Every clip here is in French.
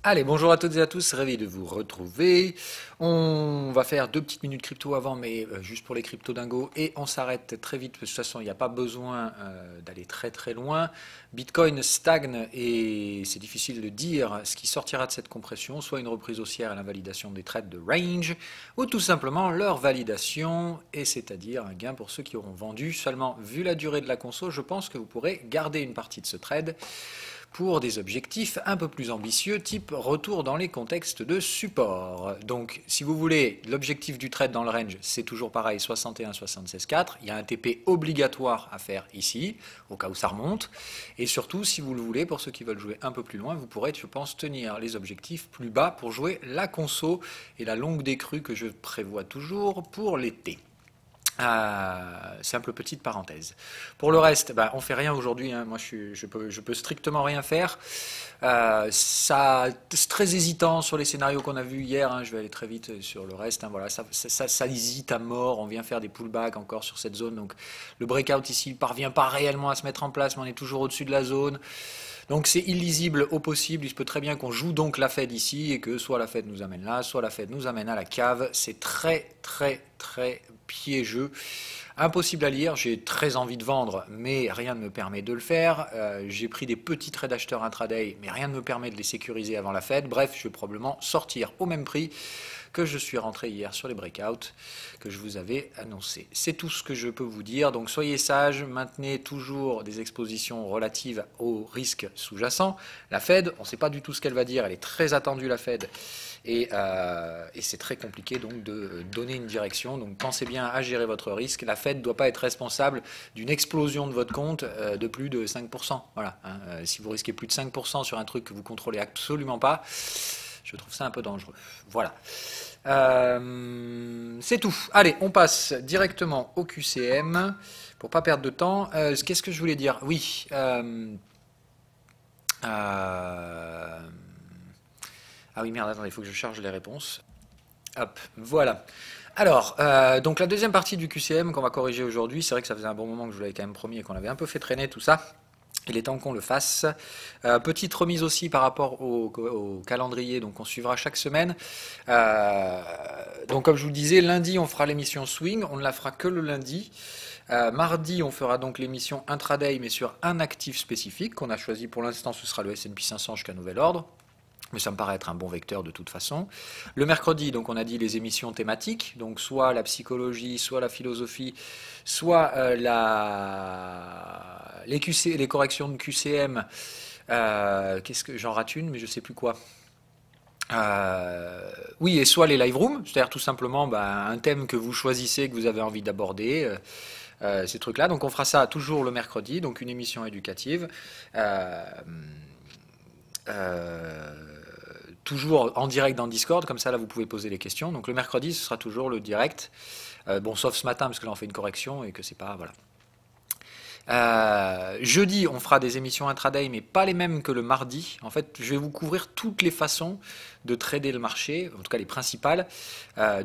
Allez, bonjour à toutes et à tous, ravi de vous retrouver. On va faire 2 petites minutes crypto avant, mais juste pour les crypto dingos, et on s'arrête très vite, parce que de toute façon, il n'y a pas besoin d'aller très très loin. Bitcoin stagne et c'est difficile de dire ce qui sortira de cette compression, soit une reprise haussière et l'invalidation des trades de range, ou tout simplement leur validation, et c'est-à-dire un gain pour ceux qui auront vendu. Seulement, vu la durée de la conso, je pense que vous pourrez garder une partie de ce trade pour des objectifs un peu plus ambitieux, type retour dans les contextes de support. Donc, si vous voulez, l'objectif du trade dans le range, c'est toujours pareil, 61-76,4. Il y a un TP obligatoire à faire ici, au cas où ça remonte. Et surtout, si vous le voulez, pour ceux qui veulent jouer un peu plus loin, vous pourrez, je pense, tenir les objectifs plus bas pour jouer la conso et la longue décrue que je prévois toujours pour l'été. Simple petite parenthèse. Pour le reste, on fait rien aujourd'hui. Hein. Moi, je peux strictement rien faire. C'est très hésitant sur les scénarios qu'on a vus hier. Hein. Je vais aller très vite sur le reste. Hein. Voilà, ça hésite à mort. On vient faire des pullbacks encore sur cette zone. Donc, le breakout ici, il parvient pas réellement à se mettre en place, mais on est toujours au-dessus de la zone. Donc c'est illisible au possible, il se peut très bien qu'on joue donc la Fed ici et que soit la Fed nous amène là, soit la Fed nous amène à la cave. C'est très très très piégeux, impossible à lire. J'ai très envie de vendre, mais rien ne me permet de le faire. J'ai pris des petits trades acheteurs intraday, mais rien ne me permet de les sécuriser avant la Fed. Bref, je vais probablement sortir au même prix que je suis rentré hier sur les breakouts que je vous avais annoncé. C'est tout ce que je peux vous dire. Donc soyez sages, maintenez toujours des expositions relatives aux risques sous-jacents. La Fed, on ne sait pas du tout ce qu'elle va dire. Elle est très attendue, la Fed. Et c'est très compliqué donc de donner une direction. Donc pensez bien à gérer votre risque. La Fed ne doit pas être responsable d'une explosion de votre compte de plus de 5%. Voilà, hein. Si vous risquez plus de 5% sur un truc que vous contrôlez absolument pas, je trouve ça un peu dangereux. Voilà. C'est tout. Allez, on passe directement au QCM pour pas perdre de temps. Qu'est-ce que je voulais dire? Oui. Ah oui, merde, attendez, il faut que je charge les réponses. Hop, voilà. Alors, donc la deuxième partie du QCM qu'on va corriger aujourd'hui, c'est vrai que ça faisait un bon moment que je vous l'avais quand même promis et qu'on avait un peu fait traîner tout ça. Il est temps qu'on le fasse. Petite remise aussi par rapport au calendrier, donc on suivra chaque semaine. Donc comme je vous le disais, lundi on fera l'émission Swing, on ne la fera que le lundi. Mardi on fera donc l'émission Intraday, mais sur un actif spécifique qu'on a choisi pour l'instant, ce sera le S&P 500 jusqu'à nouvel ordre. Mais ça me paraît être un bon vecteur de toute façon. Le mercredi, donc on a dit les émissions thématiques, donc soit la psychologie, soit la philosophie, soit les corrections de QCM. Qu'est-ce que j'en rate une, mais je sais plus quoi. Oui, et soit les live rooms, c'est-à-dire tout simplement un thème que vous choisissez, que vous avez envie d'aborder. Ces trucs-là. Donc on fera ça toujours le mercredi, donc une émission éducative. Toujours en direct dans Discord, comme ça là vous pouvez poser les questions. Donc le mercredi ce sera toujours le direct. Bon, sauf ce matin parce que là on fait une correction et que c'est pas, voilà. Jeudi, on fera des émissions intraday, mais pas les mêmes que le mardi. En fait, je vais vous couvrir toutes les façons de trader le marché, en tout cas les principales,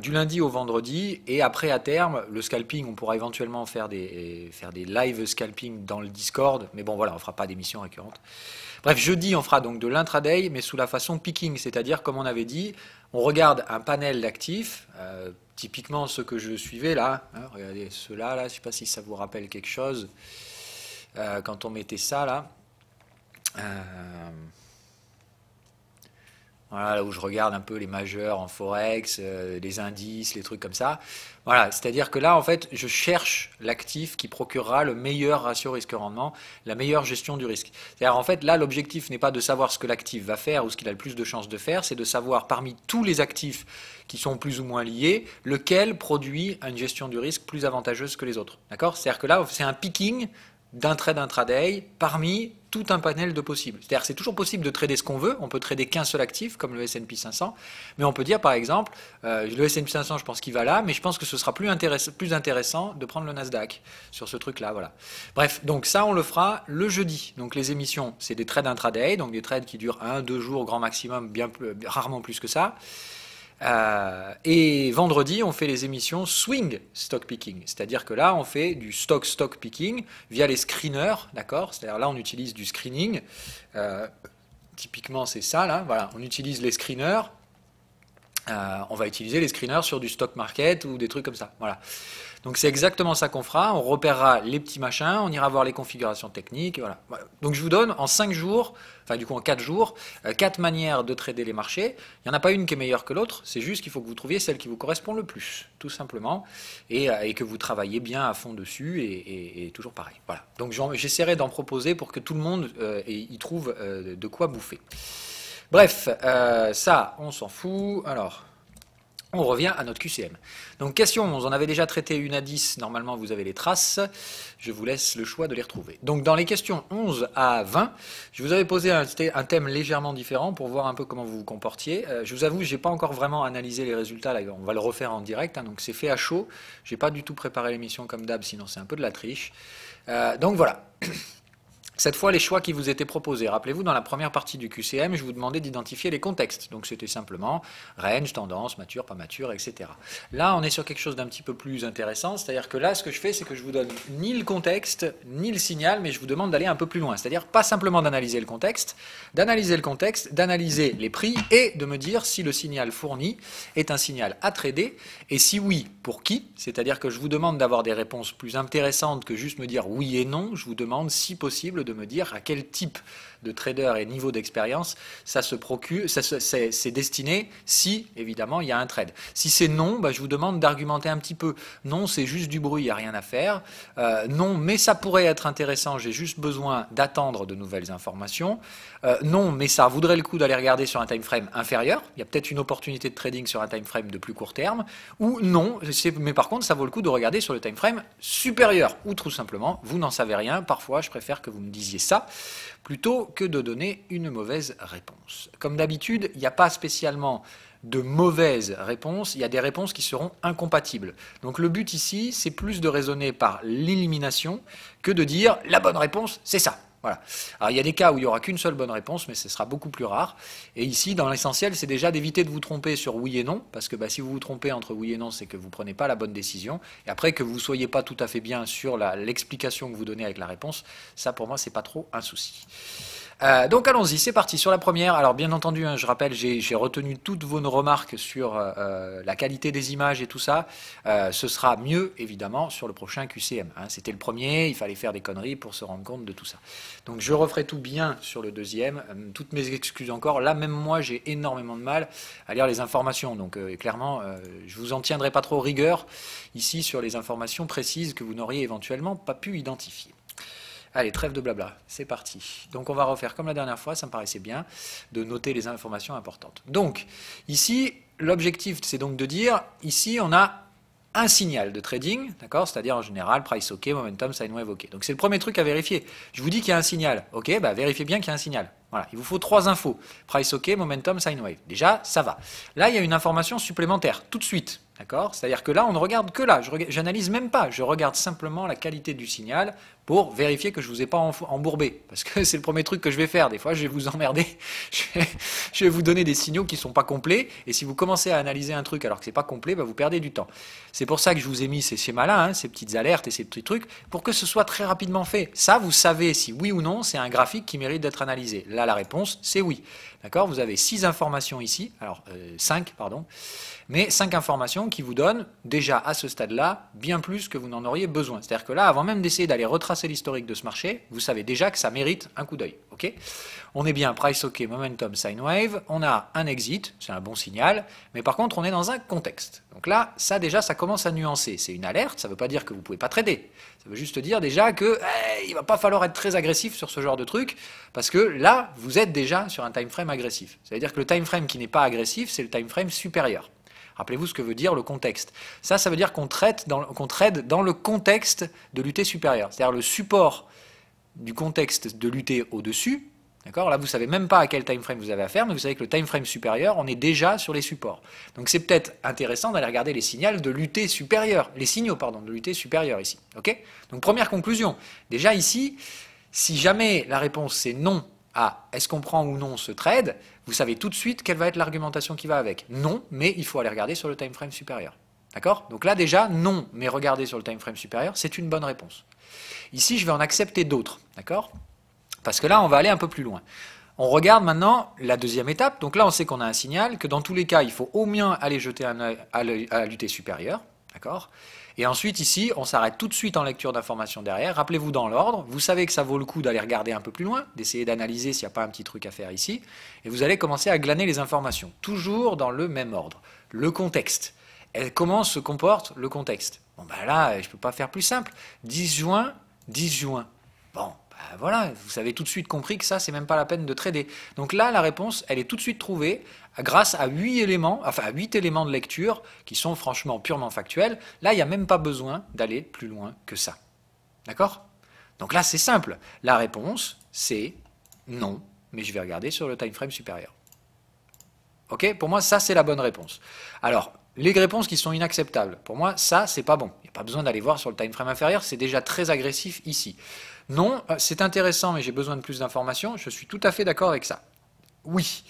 du lundi au vendredi. Et après, à terme, le scalping, on pourra éventuellement faire des live scalping dans le Discord. Mais bon, voilà, on fera pas d'émissions récurrentes. Bref, jeudi, on fera donc de l'intraday, mais sous la façon picking, c'est-à-dire, comme on avait dit, on regarde un panel d'actifs, typiquement ceux que je suivais là, hein, regardez ceux-là, là, je ne sais pas si ça vous rappelle quelque chose, quand on mettait ça là. Voilà, là où je regarde un peu les majeurs en forex, les indices, les trucs comme ça. Voilà, c'est-à-dire que là, en fait, je cherche l'actif qui procurera le meilleur ratio risque-rendement, la meilleure gestion du risque. C'est-à-dire, en fait, là, l'objectif n'est pas de savoir ce que l'actif va faire ou ce qu'il a le plus de chances de faire, c'est de savoir parmi tous les actifs qui sont plus ou moins liés, lequel produit une gestion du risque plus avantageuse que les autres. D'accord? C'est-à-dire que là, c'est un picking d'un trade intraday parmi tout un panel de possibles. C'est-à-dire c'est toujours possible de trader ce qu'on veut, on peut trader qu'un seul actif, comme le S&P 500, mais on peut dire par exemple, le S&P 500 je pense qu'il va là, mais je pense que ce sera plus intéressant de prendre le Nasdaq sur ce truc-là. Voilà. Bref, donc ça on le fera le jeudi. Donc les émissions, c'est des trades intraday, donc des trades qui durent 1-2 jours grand maximum, rarement plus que ça. Et vendredi, on fait les émissions swing stock picking, c'est-à-dire que là, on fait du stock picking via les screeners, d'accord? C'est-à-dire là, on utilise du screening typiquement c'est ça, là, voilà, on utilise les screeners. On va utiliser les screeners sur du stock market ou des trucs comme ça. Voilà. Donc c'est exactement ça qu'on fera. On repérera les petits machins, on ira voir les configurations techniques. Voilà. Donc je vous donne en 5 jours, enfin du coup en 4 jours, 4 manières de trader les marchés. Il n'y en a pas une qui est meilleure que l'autre. C'est juste qu'il faut que vous trouviez celle qui vous correspond le plus, tout simplement, et que vous travaillez bien à fond dessus et toujours pareil. Voilà. Donc j'essaierai d'en proposer pour que tout le monde y trouve de quoi bouffer. Bref, ça, on s'en fout. Alors, on revient à notre QCM. Donc, question 11, on avait déjà traité une à 10. Normalement, vous avez les traces. Je vous laisse le choix de les retrouver. Donc, dans les questions 11 à 20, je vous avais posé un thème légèrement différent pour voir un peu comment vous vous comportiez. Je vous avoue, je n'ai pas encore vraiment analysé les résultats. Là, on va le refaire en direct. Hein, donc, c'est fait à chaud. Je n'ai pas du tout préparé l'émission comme d'hab, sinon c'est un peu de la triche. Donc, voilà. Cette fois, les choix qui vous étaient proposés. Rappelez-vous, dans la première partie du QCM, je vous demandais d'identifier les contextes. Donc, c'était simplement range, tendance, mature, pas mature, etc. Là, on est sur quelque chose d'un petit peu plus intéressant. C'est-à-dire que là, ce que je fais, c'est que je vous donne ni le contexte, ni le signal, mais je vous demande d'aller un peu plus loin. C'est-à-dire pas simplement d'analyser le contexte, d'analyser les prix et de me dire si le signal fourni est un signal à trader et si oui, pour qui. C'est-à-dire que je vous demande d'avoir des réponses plus intéressantes que juste me dire oui et non. Je vous demande, si possible, de me dire à quel type de trader et niveau d'expérience ça se procure, c'est destiné si, évidemment, il y a un trade. Si c'est non, bah, je vous demande d'argumenter un petit peu. Non, c'est juste du bruit, il n'y a rien à faire. Non, mais ça pourrait être intéressant, j'ai juste besoin d'attendre de nouvelles informations. Non, mais ça vaudrait le coup d'aller regarder sur un time frame inférieur. Il y a peut-être une opportunité de trading sur un time frame de plus court terme. Ou non, mais par contre, ça vaut le coup de regarder sur le time frame supérieur. Ou tout simplement, vous n'en savez rien. Parfois, je préfère que vous me disiez ça plutôt que de donner une mauvaise réponse. Comme d'habitude, il n'y a pas spécialement de mauvaises réponses, il y a des réponses qui seront incompatibles. Donc le but ici, c'est plus de raisonner par l'élimination que de dire la bonne réponse, c'est ça. Voilà. Alors il y a des cas où il n'y aura qu'une seule bonne réponse, mais ce sera beaucoup plus rare. Et ici, dans l'essentiel, c'est déjà d'éviter de vous tromper sur oui et non, parce que si vous vous trompez entre oui et non, c'est que vous ne prenez pas la bonne décision. Et après, que vous ne soyez pas tout à fait bien sur l'explication que vous donnez avec la réponse, ça pour moi, c'est pas trop un souci. Donc allons-y, c'est parti sur la première. Alors bien entendu, hein, je rappelle, j'ai retenu toutes vos remarques sur la qualité des images et tout ça. Ce sera mieux évidemment sur le prochain QCM. Hein. C'était le premier, il fallait faire des conneries pour se rendre compte de tout ça. Donc je referai tout bien sur le deuxième. Toutes mes excuses encore. Là même moi j'ai énormément de mal à lire les informations. Donc clairement, je vous en tiendrai pas trop rigueur ici sur les informations précises que vous n'auriez éventuellement pas pu identifier. Allez, trêve de blabla, c'est parti. Donc on va refaire comme la dernière fois, ça me paraissait bien, de noter les informations importantes. Donc, ici, l'objectif, c'est donc de dire, ici, on a un signal de trading, d'accord, c'est-à-dire en général, price OK, momentum, sine wave OK. Donc c'est le premier truc à vérifier. Je vous dis qu'il y a un signal, OK, bah vérifiez bien qu'il y a un signal. Voilà, il vous faut 3 infos, price OK, momentum, sine wave. Déjà, ça va. Là, il y a une information supplémentaire, tout de suite. D'accord? C'est-à-dire que là, on ne regarde que là. Je n'analyse même pas. Je regarde simplement la qualité du signal pour vérifier que je ne vous ai pas embourbé. Parce que c'est le premier truc que je vais faire. Des fois, je vais vous emmerder. Je vais vous donner des signaux qui ne sont pas complets. Et si vous commencez à analyser un truc alors que ce n'est pas complet, bah, vous perdez du temps. C'est pour ça que je vous ai mis ces schémas-là, hein, ces petites alertes et ces petits trucs, pour que ce soit très rapidement fait. Ça, vous savez si oui ou non, c'est un graphique qui mérite d'être analysé. Là, la réponse, c'est oui. D'accord? Vous avez 6 informations ici. Alors, 5, pardon. Mais 5 informations qui vous donnent, déjà à ce stade-là, bien plus que vous n'en auriez besoin. C'est-à-dire que là, avant même d'essayer d'aller retracer l'historique de ce marché, vous savez déjà que ça mérite un coup d'œil. Okay, on est bien price OK, momentum, sine wave, on a un exit, c'est un bon signal, mais par contre, on est dans un contexte. Donc là, ça déjà, ça commence à nuancer. C'est une alerte, ça ne veut pas dire que vous ne pouvez pas trader. Ça veut juste dire déjà que il ne va pas falloir être très agressif sur ce genre de truc, parce que là, vous êtes déjà sur un time frame agressif. Ça veut dire que le time frame qui n'est pas agressif, c'est le time frame supérieur. Rappelez-vous ce que veut dire le contexte. Ça veut dire qu'on trade dans le contexte de l'UT supérieur. C'est-à-dire le support du contexte de l'UT au-dessus. D'accord ? Là, vous ne savez même pas à quel time frame vous avez affaire, mais vous savez que le time frame supérieur, on est déjà sur les supports. Donc c'est peut-être intéressant d'aller regarder les signaux de l'UT supérieur, les signaux, pardon, de l'UT supérieur ici. Ok ? Donc première conclusion. Déjà ici, si jamais la réponse c'est non à est-ce qu'on prend ou non ce trade, vous savez tout de suite quelle va être l'argumentation qui va avec. Non, mais il faut aller regarder sur le time frame supérieur. D'accord? Donc là déjà, non, mais regarder sur le time frame supérieur, c'est une bonne réponse. Ici, je vais en accepter d'autres. D'accord? Parce que là, on va aller un peu plus loin. On regarde maintenant la deuxième étape. Donc là, on sait qu'on a un signal, que dans tous les cas, il faut au moins aller jeter un œil à l'UT supérieur. D'accord ? Et ensuite, ici, on s'arrête tout de suite en lecture d'informations derrière. Rappelez-vous dans l'ordre. Vous savez que ça vaut le coup d'aller regarder un peu plus loin, d'essayer d'analyser s'il n'y a pas un petit truc à faire ici. Et vous allez commencer à glaner les informations. Toujours dans le même ordre. Le contexte. Et comment se comporte le contexte? Bon, ben là, je ne peux pas faire plus simple. 10 juin, 10 juin. Bon, ben voilà, vous avez tout de suite compris que ça, c'est même pas la peine de trader. Donc là, la réponse, elle est tout de suite trouvée grâce à 8 éléments, enfin à 8 éléments de lecture qui sont franchement purement factuels. Là, il n'y a même pas besoin d'aller plus loin que ça. D'accord? Donc là, c'est simple. La réponse, c'est non, mais je vais regarder sur le time frame supérieur. Ok? Pour moi, ça, c'est la bonne réponse. Alors, les réponses qui sont inacceptables, pour moi, ça, c'est pas bon. Il n'y a pas besoin d'aller voir sur le time frame inférieur, c'est déjà très agressif ici. Non, c'est intéressant, mais j'ai besoin de plus d'informations. Je suis tout à fait d'accord avec ça. Oui.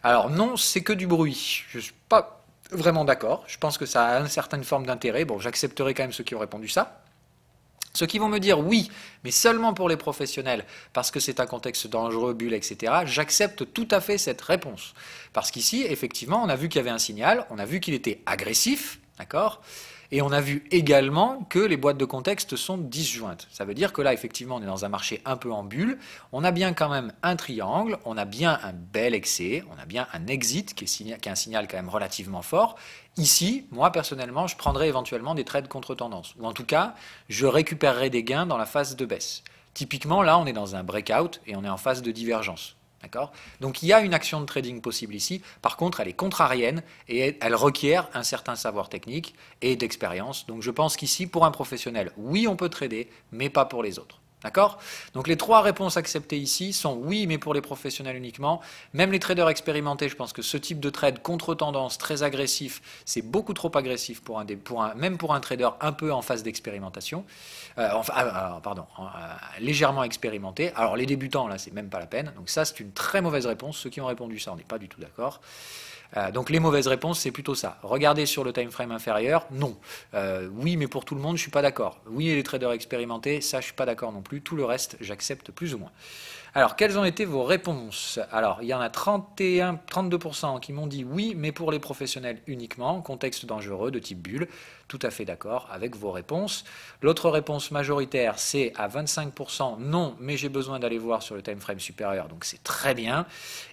Alors non, c'est que du bruit. Je ne suis pas vraiment d'accord. Je pense que ça a une certaine forme d'intérêt. Bon, j'accepterai quand même ceux qui ont répondu ça. Ceux qui vont me dire oui, mais seulement pour les professionnels, parce que c'est un contexte dangereux, bulle, etc., j'accepte tout à fait cette réponse. Parce qu'ici, effectivement, on a vu qu'il y avait un signal, on a vu qu'il était agressif, d'accord ? Et on a vu également que les boîtes de contexte sont disjointes. Ça veut dire que là, effectivement, on est dans un marché un peu en bulle. On a bien quand même un triangle, on a bien un bel excès, on a bien un exit qui est un signal quand même relativement fort. Ici, moi personnellement, je prendrais éventuellement des trades contre tendance. Ou en tout cas, je récupérerai des gains dans la phase de baisse. Typiquement, là, on est dans un breakout et on est en phase de divergence. D'accord ? Donc il y a une action de trading possible ici. Par contre, elle est contrarienne et elle requiert un certain savoir technique et d'expérience. Donc je pense qu'ici, pour un professionnel, oui, on peut trader, mais pas pour les autres. D'accord? Donc les trois réponses acceptées ici sont oui, mais pour les professionnels uniquement. Même les traders expérimentés, je pense que ce type de trade contre-tendance très agressif, c'est beaucoup trop agressif même pour un trader un peu en phase d'expérimentation. Légèrement expérimenté. Alors les débutants, là, c'est même pas la peine. Donc ça, c'est une très mauvaise réponse. Ceux qui ont répondu ça, on n'est pas du tout d'accord. Donc les mauvaises réponses, c'est plutôt ça. Regardez sur le time frame inférieur, non. Oui, mais pour tout le monde, je suis pas d'accord. Oui, et les traders expérimentés, ça, je suis pas d'accord non plus. Tout le reste, j'accepte plus ou moins. Alors, quelles ont été vos réponses? Alors, il y en a 32% qui m'ont dit oui, mais pour les professionnels uniquement, contexte dangereux de type bulle. Tout à fait d'accord avec vos réponses. L'autre réponse majoritaire, c'est à 25% non, mais j'ai besoin d'aller voir sur le time frame supérieur, donc c'est très bien.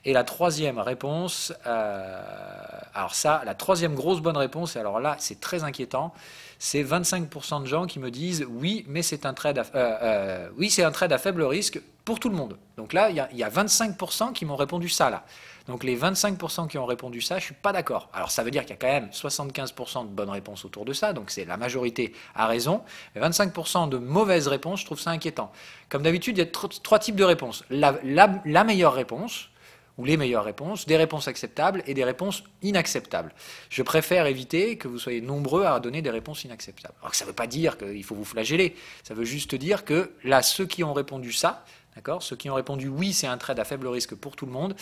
Et la troisième réponse, alors ça, la troisième grosse bonne réponse, et alors là, c'est très inquiétant, c'est 25% de gens qui me disent oui, mais c'est un trade à faible risque pour tout le monde. Donc là, il y a 25% qui m'ont répondu ça là. Donc les 25% qui ont répondu ça, je ne suis pas d'accord. Alors ça veut dire qu'il y a quand même 75% de bonnes réponses autour de ça, donc c'est la majorité a raison. Mais 25% de mauvaises réponses, je trouve ça inquiétant. Comme d'habitude, il y a trois types de réponses. La meilleure réponse, ou les meilleures réponses, des réponses acceptables et des réponses inacceptables. Je préfère éviter que vous soyez nombreux à donner des réponses inacceptables. Alors que ça ne veut pas dire qu'il faut vous flageller, ça veut juste dire que là, ceux qui ont répondu ça, d'accord, ceux qui ont répondu oui, c'est un trade à faible risque pour tout le monde,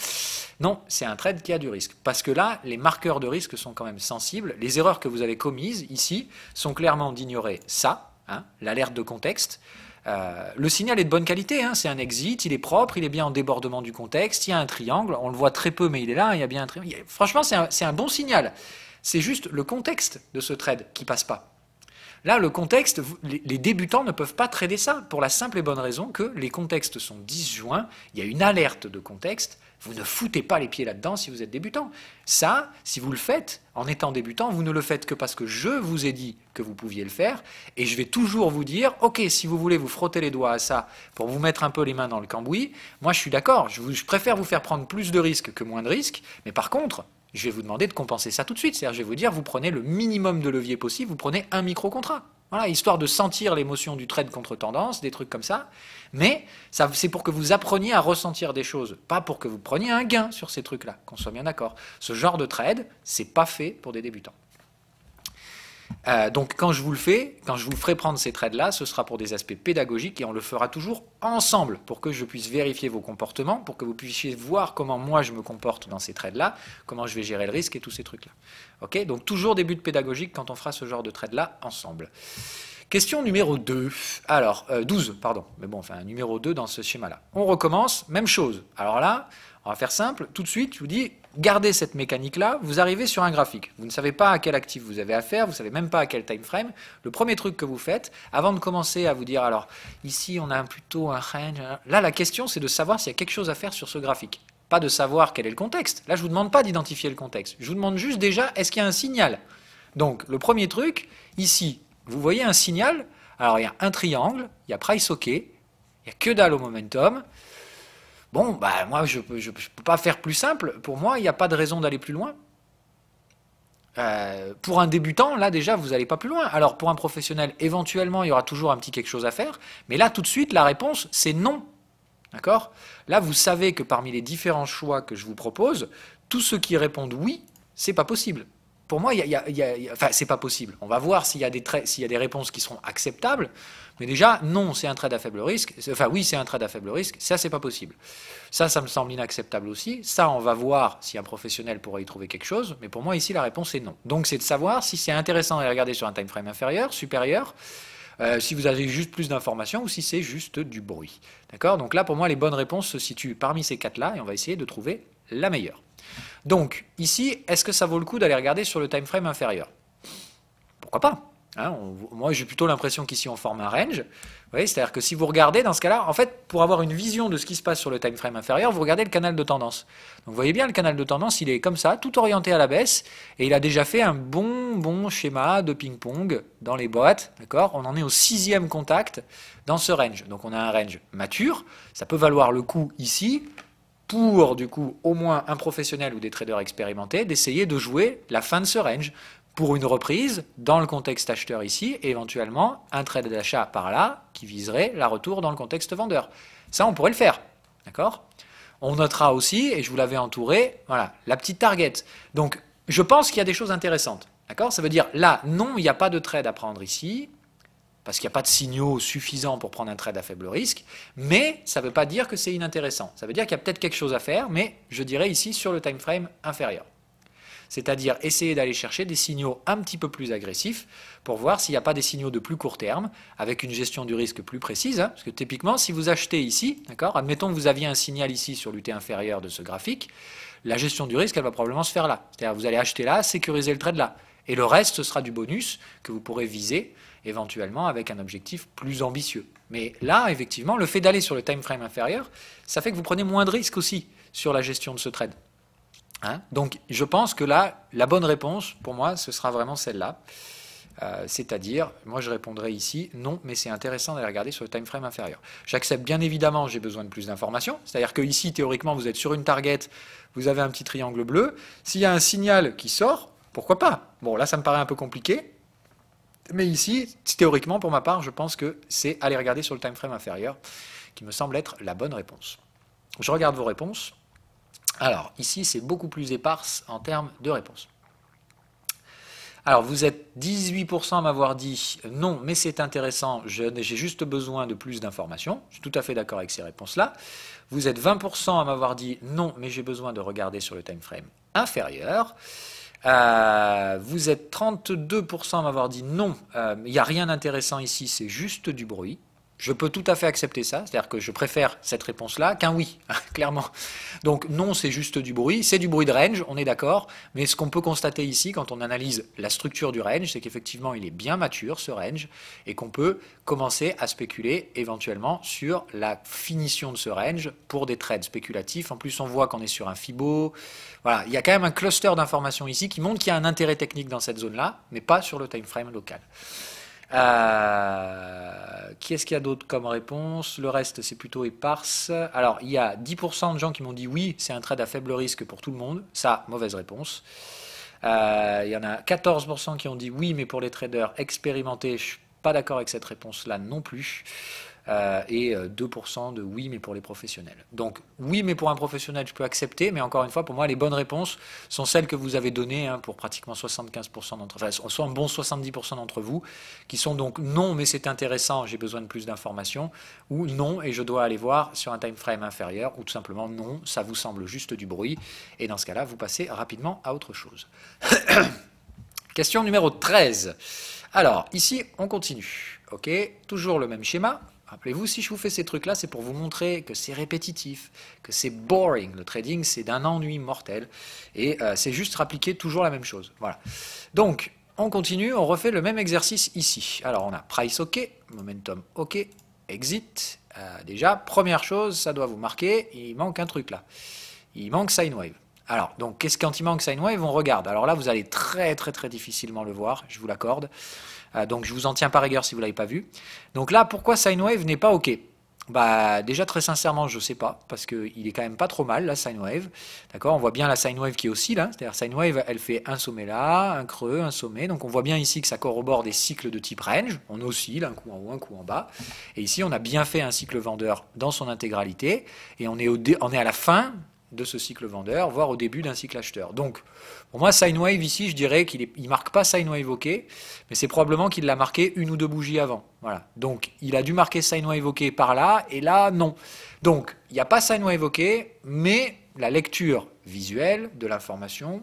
non, c'est un trade qui a du risque. Parce que là, les marqueurs de risque sont quand même sensibles. Les erreurs que vous avez commises ici sont clairement d'ignorer ça, hein, l'alerte de contexte. Le signal est de bonne qualité, hein, c'est un exit, il est propre, il est bien en débordement du contexte, il y a un triangle, on le voit très peu mais il est là, il y a bien un triangle. Franchement, c'est un bon signal. C'est juste le contexte de ce trade qui passe pas. Là, le contexte, les débutants ne peuvent pas trader ça, pour la simple et bonne raison que les contextes sont disjoints, il y a une alerte de contexte, vous ne foutez pas les pieds là-dedans si vous êtes débutant. Ça, si vous le faites en étant débutant, vous ne le faites que parce que je vous ai dit que vous pouviez le faire, et je vais toujours vous dire, ok, si vous voulez vous frotter les doigts à ça pour vous mettre un peu les mains dans le cambouis, moi je suis d'accord, je préfère vous faire prendre plus de risques que moins de risques, mais par contre, je vais vous demander de compenser ça tout de suite. C'est-à-dire, je vais vous dire, vous prenez le minimum de levier possible, vous prenez un micro-contrat. Voilà, histoire de sentir l'émotion du trade contre tendance, des trucs comme ça. Mais c'est pour que vous appreniez à ressentir des choses, pas pour que vous preniez un gain sur ces trucs-là, qu'on soit bien d'accord. Ce genre de trade, c'est pas fait pour des débutants. Donc quand je vous ferai prendre ces trades-là, ce sera pour des aspects pédagogiques et on le fera toujours ensemble pour que je puisse vérifier vos comportements, pour que vous puissiez voir comment moi je me comporte dans ces trades-là, comment je vais gérer le risque et tous ces trucs-là. Okay, donc toujours des buts pédagogiques quand on fera ce genre de trade-là ensemble. Question numéro 2. Alors, 12, pardon. Mais bon, enfin, numéro 2 dans ce schéma-là. On recommence, même chose. Alors là, on va faire simple. Tout de suite, je vous dis, gardez cette mécanique-là, vous arrivez sur un graphique. Vous ne savez pas à quel actif vous avez affaire, vous ne savez même pas à quel time frame. Le premier truc que vous faites, avant de commencer à vous dire, alors, ici, on a plutôt un range. Là, la question, c'est de savoir s'il y a quelque chose à faire sur ce graphique. Pas de savoir quel est le contexte. Là, je ne vous demande pas d'identifier le contexte. Je vous demande juste déjà, est-ce qu'il y a un signal? Donc, le premier truc, ici, vous voyez un signal. Alors, il y a un triangle, il y a price OK, il n'y a que dalle au momentum. Bon, bah, moi, je ne peux pas faire plus simple. Pour moi, il n'y a pas de raison d'aller plus loin. Pour un débutant, là, déjà, vous n'allez pas plus loin. Alors, pour un professionnel, éventuellement, il y aura toujours un petit quelque chose à faire. Mais là, tout de suite, la réponse, c'est non. D'accord? Là, vous savez que parmi les différents choix que je vous propose, tous ceux qui répondent oui, c'est pas possible. Pour moi, enfin, c'est pas possible. On va voir s'il y a des réponses qui seront acceptables. Mais déjà, non, c'est un trade à faible risque. Enfin, oui, c'est un trade à faible risque. Ça, c'est pas possible. Ça me semble inacceptable aussi. Ça, on va voir si un professionnel pourrait y trouver quelque chose. Mais pour moi, ici, la réponse est non. Donc, c'est de savoir si c'est intéressant à regarder sur un time frame inférieur, supérieur, si vous avez juste plus d'informations ou si c'est juste du bruit. D'accord? Donc là, pour moi, les bonnes réponses se situent parmi ces quatre-là et on va essayer de trouver la meilleure. Donc, ici, est-ce que ça vaut le coup d'aller regarder sur le time frame inférieur? Pourquoi pas? Hein, moi, j'ai plutôt l'impression qu'ici, on forme un range. Vous voyez, c'est-à-dire que si vous regardez, dans ce cas-là, en fait, pour avoir une vision de ce qui se passe sur le time frame inférieur, vous regardez le canal de tendance. Donc, vous voyez bien, le canal de tendance, il est comme ça, tout orienté à la baisse, et il a déjà fait un bon schéma de ping-pong dans les boîtes. D'accord? On en est au 6e contact dans ce range. Donc, on a un range mature. Ça peut valoir le coup ici, pour, du coup, au moins un professionnel ou des traders expérimentés, d'essayer de jouer la fin de ce range pour une reprise dans le contexte acheteur ici, et éventuellement un trade d'achat par là qui viserait la retour dans le contexte vendeur. Ça, on pourrait le faire. D'accord? On notera aussi, et je vous l'avais entouré, voilà, la petite target. Donc, je pense qu'il y a des choses intéressantes. D'accord? Ça veut dire, là, non, il n'y a pas de trade à prendre ici, parce qu'il n'y a pas de signaux suffisants pour prendre un trade à faible risque, mais ça ne veut pas dire que c'est inintéressant. Ça veut dire qu'il y a peut-être quelque chose à faire, mais je dirais ici sur le time frame inférieur. C'est-à-dire essayer d'aller chercher des signaux un petit peu plus agressifs pour voir s'il n'y a pas des signaux de plus court terme, avec une gestion du risque plus précise. Hein, parce que typiquement, si vous achetez ici, d'accord, admettons que vous aviez un signal ici sur l'UT inférieur de ce graphique, la gestion du risque, elle va probablement se faire là. C'est-à-dire que vous allez acheter là, sécuriser le trade là. Et le reste, ce sera du bonus que vous pourrez viser éventuellement avec un objectif plus ambitieux. Mais là, effectivement, le fait d'aller sur le time frame inférieur, ça fait que vous prenez moins de risques aussi sur la gestion de ce trade. Hein? Donc, je pense que là, la bonne réponse, pour moi, ce sera vraiment celle-là. C'est-à-dire, moi je répondrai ici, non, mais c'est intéressant d'aller regarder sur le time frame inférieur. J'accepte bien évidemment, j'ai besoin de plus d'informations. C'est-à-dire que ici, théoriquement, vous êtes sur une target, vous avez un petit triangle bleu. S'il y a un signal qui sort, pourquoi pas? Bon, là, ça me paraît un peu compliqué. Mais ici, théoriquement, pour ma part, je pense que c'est aller regarder sur le time frame inférieur qui me semble être la bonne réponse. Je regarde vos réponses. Alors, ici, c'est beaucoup plus éparse en termes de réponses. Alors, vous êtes 18% à m'avoir dit non, mais c'est intéressant, j'ai juste besoin de plus d'informations. Je suis tout à fait d'accord avec ces réponses-là. Vous êtes 20% à m'avoir dit non, mais j'ai besoin de regarder sur le time frame inférieur. Vous êtes 32% à m'avoir dit non, il n'y a rien d'intéressant ici, c'est juste du bruit. Je peux tout à fait accepter ça, c'est-à-dire que je préfère cette réponse-là qu'un oui, clairement. Donc non, c'est juste du bruit, c'est du bruit de range, on est d'accord, mais ce qu'on peut constater ici, quand on analyse la structure du range, c'est qu'effectivement, il est bien mature, ce range, et qu'on peut commencer à spéculer éventuellement sur la finition de ce range pour des trades spéculatifs. En plus, on voit qu'on est sur un Fibo. Voilà, il y a quand même un cluster d'informations ici qui montre qu'il y a un intérêt technique dans cette zone-là, mais pas sur le time frame local. Qui est-ce qu'il y a d'autre comme réponse? Le reste, c'est plutôt éparse. Alors, il y a 10% de gens qui m'ont dit oui, c'est un trade à faible risque pour tout le monde. Ça, mauvaise réponse. Il y en a 14% qui ont dit oui, mais pour les traders expérimentés, je ne suis pas d'accord avec cette réponse-là non plus. Et 2% de oui, mais pour les professionnels. Donc, oui, mais pour un professionnel, je peux accepter, mais encore une fois, pour moi, les bonnes réponses sont celles que vous avez données pour pratiquement 75% d'entre vous, enfin, soit un bon 70% d'entre vous, qui sont donc non, mais c'est intéressant, j'ai besoin de plus d'informations, ou non, et je dois aller voir sur un time frame inférieur, ou tout simplement non, ça vous semble juste du bruit, et dans ce cas-là, vous passez rapidement à autre chose. Question numéro 13. Alors, ici, on continue. Ok, toujours le même schéma. Rappelez-vous, si je vous fais ces trucs-là, c'est pour vous montrer que c'est répétitif, que c'est boring. Le trading, c'est d'un ennui mortel. Et c'est juste appliquer toujours la même chose. Voilà. Donc, on continue, on refait le même exercice ici. Alors, on a price OK, momentum OK, exit. Déjà, première chose, ça doit vous marquer, il manque un truc là. Il manque sine wave. Alors, donc, qu'est-ce quand il manque sine wave? On regarde. Alors là, vous allez très difficilement le voir, je vous l'accorde. Donc, je vous en tiens par rigueur si vous ne l'avez pas vu. Donc là, pourquoi sine wave n'est pas OK? Bah, déjà, très sincèrement, je ne sais pas, parce qu'il est quand même pas trop mal, la sine wave. D'accord? On voit bien la sine wave qui oscille, hein. C'est-à-dire, sine wave, elle fait un sommet là, un creux, un sommet. Donc, on voit bien ici que ça corrobore des cycles de type range. On oscille, un coup en haut, un coup en bas. Et ici, on a bien fait un cycle vendeur dans son intégralité. Et on est à la fin de ce cycle vendeur, voire au début d'un cycle acheteur. Donc, pour moi, sine wave ici, je dirais qu'il ne marque pas sine wave OK, mais c'est probablement qu'il l'a marqué une ou deux bougies avant. Voilà. Donc, il a dû marquer sine wave OK par là, et là, non. Donc, il n'y a pas sine wave OK, mais la lecture visuelle de l'information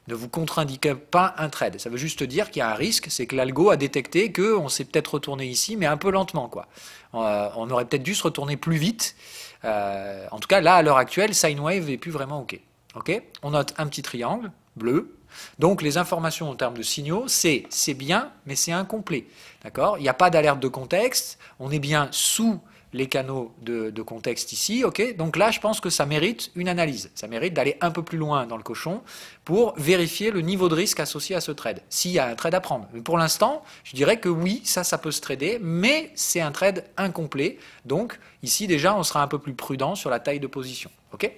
ne vous contre-indique pas un trade. Ça veut juste dire qu'il y a un risque, c'est que l'algo a détecté qu'on s'est peut-être retourné ici, mais un peu lentement, quoi. On aurait peut-être dû se retourner plus vite. En tout cas, là, à l'heure actuelle, sine wave n'est plus vraiment OK. OK? On note un petit triangle bleu. Donc, les informations en termes de signaux, c'est bien, mais c'est incomplet. D'accord? Il n'y a pas d'alerte de contexte. On est bien sous les canaux de contexte ici, ok? Donc là, je pense que ça mérite une analyse. Ça mérite d'aller un peu plus loin dans le cochon pour vérifier le niveau de risque associé à ce trade. S'il y a un trade à prendre. Mais pour l'instant, je dirais que oui, ça peut se trader, mais c'est un trade incomplet. Donc ici, déjà, on sera un peu plus prudent sur la taille de position, ok?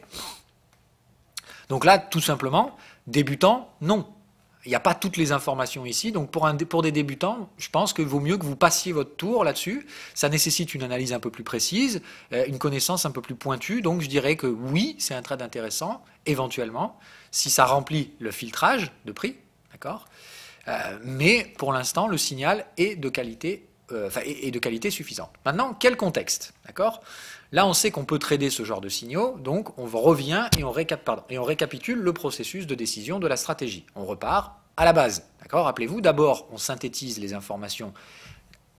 Donc là, tout simplement, débutant, non. Il n'y a pas toutes les informations ici, donc pour des débutants, je pense qu'il vaut mieux que vous passiez votre tour là-dessus. Ça nécessite une analyse un peu plus précise, une connaissance un peu plus pointue, donc je dirais que oui, c'est un trade intéressant, éventuellement, si ça remplit le filtrage de prix, d'accord. Mais pour l'instant, le signal est de qualité, suffisante. Maintenant, quel contexte, d'accord? Là, on sait qu'on peut trader ce genre de signaux, donc on revient et on récapitule le processus de décision de la stratégie. On repart à la base, d'accord? Rappelez-vous, d'abord, on synthétise les informations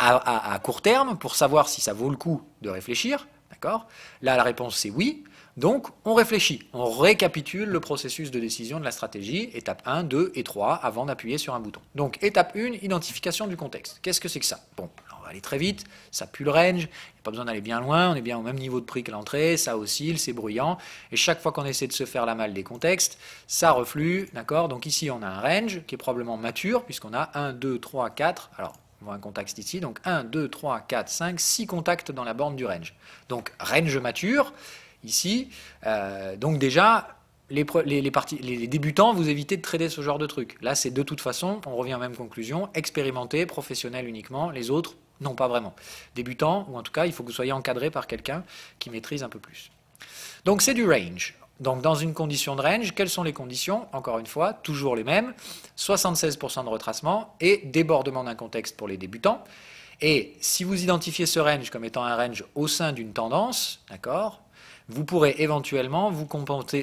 à court terme pour savoir si ça vaut le coup de réfléchir, d'accord? Là, la réponse, c'est oui. Donc, on réfléchit, on récapitule le processus de décision de la stratégie, étape 1, 2 et 3, avant d'appuyer sur un bouton. Donc, étape 1, identification du contexte. Qu'est-ce que c'est que ça? Bon, on va aller très vite, ça pue le range, il n'y a pas besoin d'aller bien loin, on est bien au même niveau de prix que l'entrée, ça oscille, c'est bruyant, et chaque fois qu'on essaie de se faire la malle des contextes, ça reflue, d'accord? Donc ici, on a un range qui est probablement mature, puisqu'on a 1, 2, 3, 4, alors on voit un contexte ici, donc 1, 2, 3, 4, 5, 6 contacts dans la borne du range. Donc, range mature, ici, donc déjà, les débutants, vous évitez de trader ce genre de truc. Là, c'est de toute façon, on revient à la même conclusion, expérimenté, professionnel uniquement, les autres, non pas vraiment. Débutants, ou en tout cas, il faut que vous soyez encadré par quelqu'un qui maîtrise un peu plus. Donc c'est du range. Donc dans une condition de range, quelles sont les conditions? Encore une fois, toujours les mêmes, 76% de retracement et débordement d'un contexte pour les débutants. Et si vous identifiez ce range comme étant un range au sein d'une tendance, d'accord, vous pourrez éventuellement vous contenter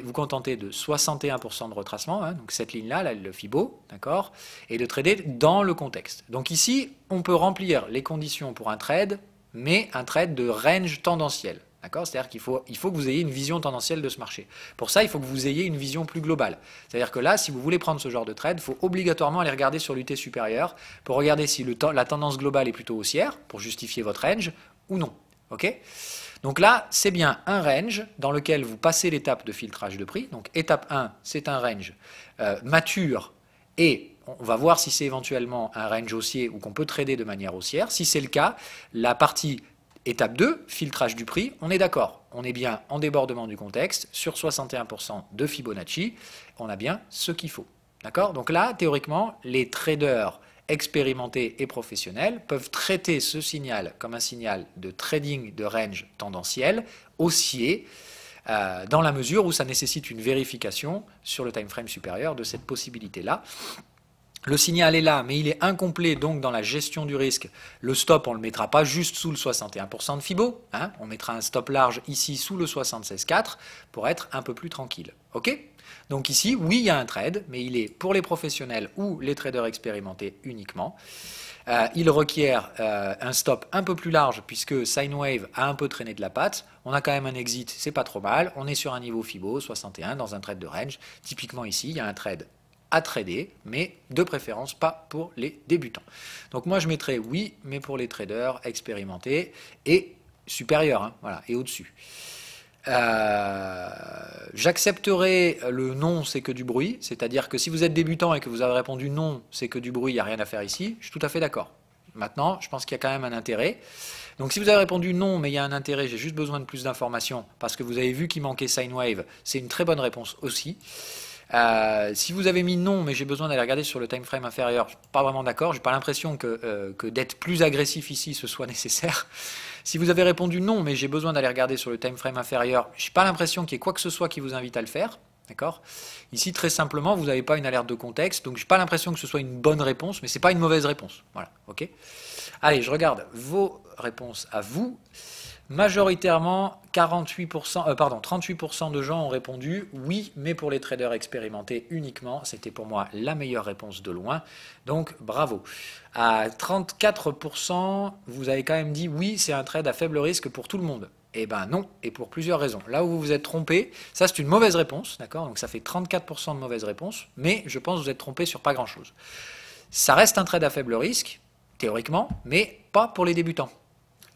de 61% de retracement, hein, donc cette ligne-là, là, le FIBO, d'accord, et de trader dans le contexte. Donc ici, on peut remplir les conditions pour un trade, mais un trade de range tendanciel. C'est-à-dire qu'il faut que vous ayez une vision tendancielle de ce marché. Pour ça, il faut que vous ayez une vision plus globale. C'est-à-dire que là, si vous voulez prendre ce genre de trade, il faut obligatoirement aller regarder sur l'UT supérieur pour regarder si la tendance globale est plutôt haussière, pour justifier votre range, ou non. Okay? Donc là, c'est bien un range dans lequel vous passez l'étape de filtrage de prix. Donc étape 1, c'est un range mature et on va voir si c'est éventuellement un range haussier ou qu'on peut trader de manière haussière. Si c'est le cas, la partie étape 2, filtrage du prix, on est d'accord. On est bien en débordement du contexte, sur 61% de Fibonacci, on a bien ce qu'il faut. D'accord? Donc là, théoriquement, les traders expérimentés et professionnels peuvent traiter ce signal comme un signal de trading de range tendanciel, haussier, dans la mesure où ça nécessite une vérification sur le time frame supérieur de cette possibilité-là. Le signal est là, mais il est incomplet, donc dans la gestion du risque, le stop, on ne le mettra pas juste sous le 61% de Fibo, hein, on mettra un stop large ici sous le 76,4 pour être un peu plus tranquille. Ok ? Donc ici, oui, il y a un trade, mais il est pour les professionnels ou les traders expérimentés uniquement. Il requiert un stop un peu plus large puisque sine wave a un peu traîné de la patte. On a quand même un exit, c'est pas trop mal. On est sur un niveau Fibo 61 dans un trade de range. Typiquement ici, il y a un trade à trader, mais de préférence pas pour les débutants. Donc moi je mettrais oui, mais pour les traders expérimentés et supérieurs, hein, voilà, et au-dessus. J'accepterai le non, c'est que du bruit, c'est-à-dire que si vous êtes débutant et que vous avez répondu non, c'est que du bruit, il n'y a rien à faire ici, je suis tout à fait d'accord. Maintenant, je pense qu'il y a quand même un intérêt. Donc si vous avez répondu non, mais il y a un intérêt, j'ai juste besoin de plus d'informations, parce que vous avez vu qu'il manquait sine wave, c'est une très bonne réponse aussi. Si vous avez mis non, mais j'ai besoin d'aller regarder sur le time frame inférieur, je ne suis pas vraiment d'accord, je n'ai pas l'impression que d'être plus agressif ici, ce soit nécessaire. Si vous avez répondu non, mais j'ai besoin d'aller regarder sur le time frame inférieur, je n'ai pas l'impression qu'il y ait quoi que ce soit qui vous invite à le faire. D'accord ? Ici, très simplement, vous n'avez pas une alerte de contexte, donc je n'ai pas l'impression que ce soit une bonne réponse, mais ce n'est pas une mauvaise réponse. Voilà, ok ? Allez, je regarde vos réponses à vous. Majoritairement, 38% de gens ont répondu oui, mais pour les traders expérimentés uniquement. C'était pour moi la meilleure réponse de loin. Donc, bravo. À 34%, vous avez quand même dit oui, c'est un trade à faible risque pour tout le monde. Eh ben non, et pour plusieurs raisons. Là où vous vous êtes trompé, ça c'est une mauvaise réponse, d'accord ? Donc ça fait 34% de mauvaise réponse, mais je pense que vous êtes trompé sur pas grand-chose. Ça reste un trade à faible risque, théoriquement, mais pas pour les débutants.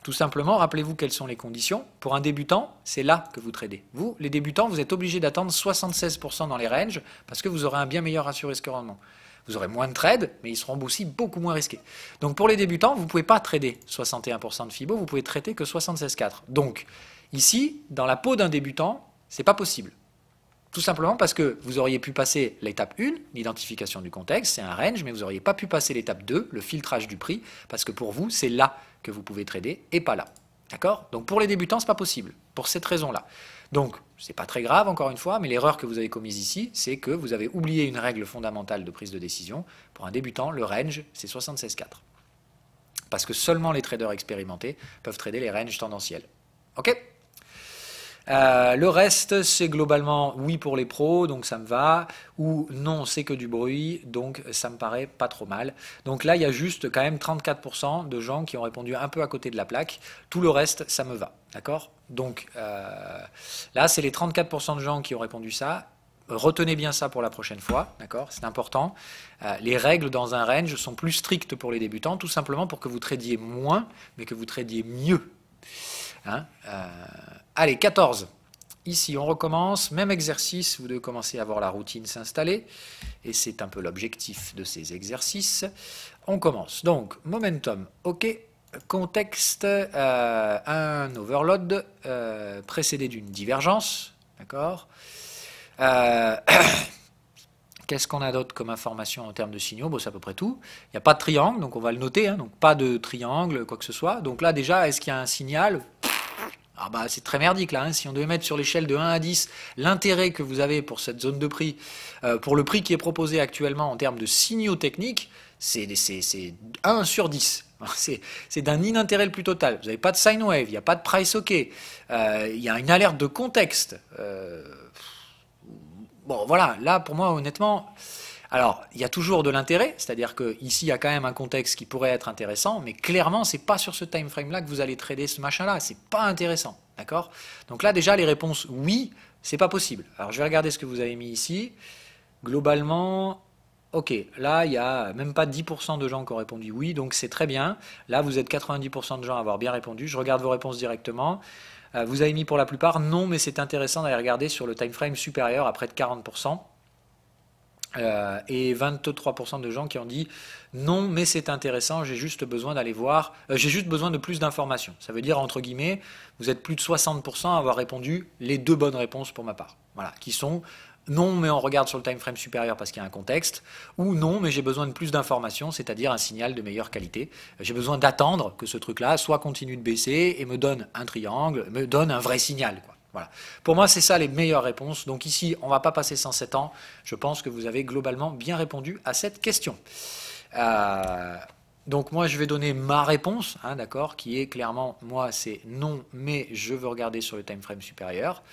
Tout simplement, rappelez-vous quelles sont les conditions. Pour un débutant, c'est là que vous tradez. Vous, les débutants, vous êtes obligés d'attendre 76% dans les ranges parce que vous aurez un bien meilleur ratio risque-rendement. Vous aurez moins de trades, mais ils seront aussi beaucoup moins risqués. Donc pour les débutants, vous ne pouvez pas trader 61% de Fibo, vous pouvez traiter que 76,4. Donc ici, dans la peau d'un débutant, ce n'est pas possible. Tout simplement parce que vous auriez pu passer l'étape 1, l'identification du contexte, c'est un range, mais vous n'auriez pas pu passer l'étape 2, le filtrage du prix, parce que pour vous, c'est là que vous pouvez trader et pas là. D'accord ? Donc pour les débutants, ce n'est pas possible, pour cette raison-là. Donc, ce n'est pas très grave, encore une fois, mais l'erreur que vous avez commise ici, c'est que vous avez oublié une règle fondamentale de prise de décision. Pour un débutant, le range, c'est 76,4. Parce que seulement les traders expérimentés peuvent trader les ranges tendanciels. OK ? Le reste, c'est globalement oui pour les pros, donc ça me va, ou non, c'est que du bruit, donc ça me paraît pas trop mal. Donc là, il y a juste quand même 34% de gens qui ont répondu un peu à côté de la plaque. Tout le reste, ça me va, d'accord ? Donc là, c'est les 34% de gens qui ont répondu ça. Retenez bien ça pour la prochaine fois, d'accord ? C'est important. Les règles dans un range sont plus strictes pour les débutants, tout simplement pour que vous tradiez moins, mais que vous tradiez mieux. Hein, allez, 14. Ici, on recommence. Même exercice, vous devez commencer à voir la routine s'installer. Et c'est un peu l'objectif de ces exercices. On commence. Donc, momentum, OK. Contexte, un overload précédé d'une divergence. D'accord. Qu'est-ce qu'on a d'autre comme information en termes de signaux? Bon, c'est à peu près tout. Il n'y a pas de triangle, donc on va le noter. Hein, donc pas de triangle, quoi que ce soit. Donc là, déjà, est-ce qu'il y a un signal? Ah bah, c'est très merdique là, hein. Si on devait mettre sur l'échelle de 1 à 10 l'intérêt que vous avez pour cette zone de prix, pour le prix qui est proposé actuellement en termes de signaux techniques, c'est 1 sur 10. C'est d'un inintérêt le plus total. Vous n'avez pas de sine wave, il n'y a pas de price OK, il y a une alerte de contexte. Bon voilà, là pour moi honnêtement... Alors, il y a toujours de l'intérêt, c'est-à-dire qu'ici, il y a quand même un contexte qui pourrait être intéressant, mais clairement, ce n'est pas sur ce time frame-là que vous allez trader ce machin-là, c'est pas intéressant, d'accord? Donc là, déjà, les réponses oui, c'est pas possible. Alors, je vais regarder ce que vous avez mis ici. Globalement, ok, là, il n'y a même pas 10% de gens qui ont répondu oui, donc c'est très bien. Là, vous êtes 90% de gens à avoir bien répondu. Je regarde vos réponses directement. Vous avez mis pour la plupart non, mais c'est intéressant d'aller regarder sur le time frame supérieur à près de 40%. Et 23% de gens qui ont dit non, mais c'est intéressant, j'ai juste besoin d'aller voir, j'ai juste besoin de plus d'informations. Ça veut dire, entre guillemets, vous êtes plus de 60% à avoir répondu les deux bonnes réponses pour ma part. Voilà, qui sont non, mais on regarde sur le time frame supérieur parce qu'il y a un contexte, ou non, mais j'ai besoin de plus d'informations, c'est-à-dire un signal de meilleure qualité. J'ai besoin d'attendre que ce truc-là soit continue de baisser et me donne un triangle, me donne un vrai signal, quoi. Voilà. Pour moi, c'est ça les meilleures réponses. Donc ici, on ne va pas passer 107 ans. Je pense que vous avez globalement bien répondu à cette question. Donc moi, je vais donner ma réponse, hein, d'accord, qui est clairement, moi, c'est non, mais je veux regarder sur le time frame supérieur.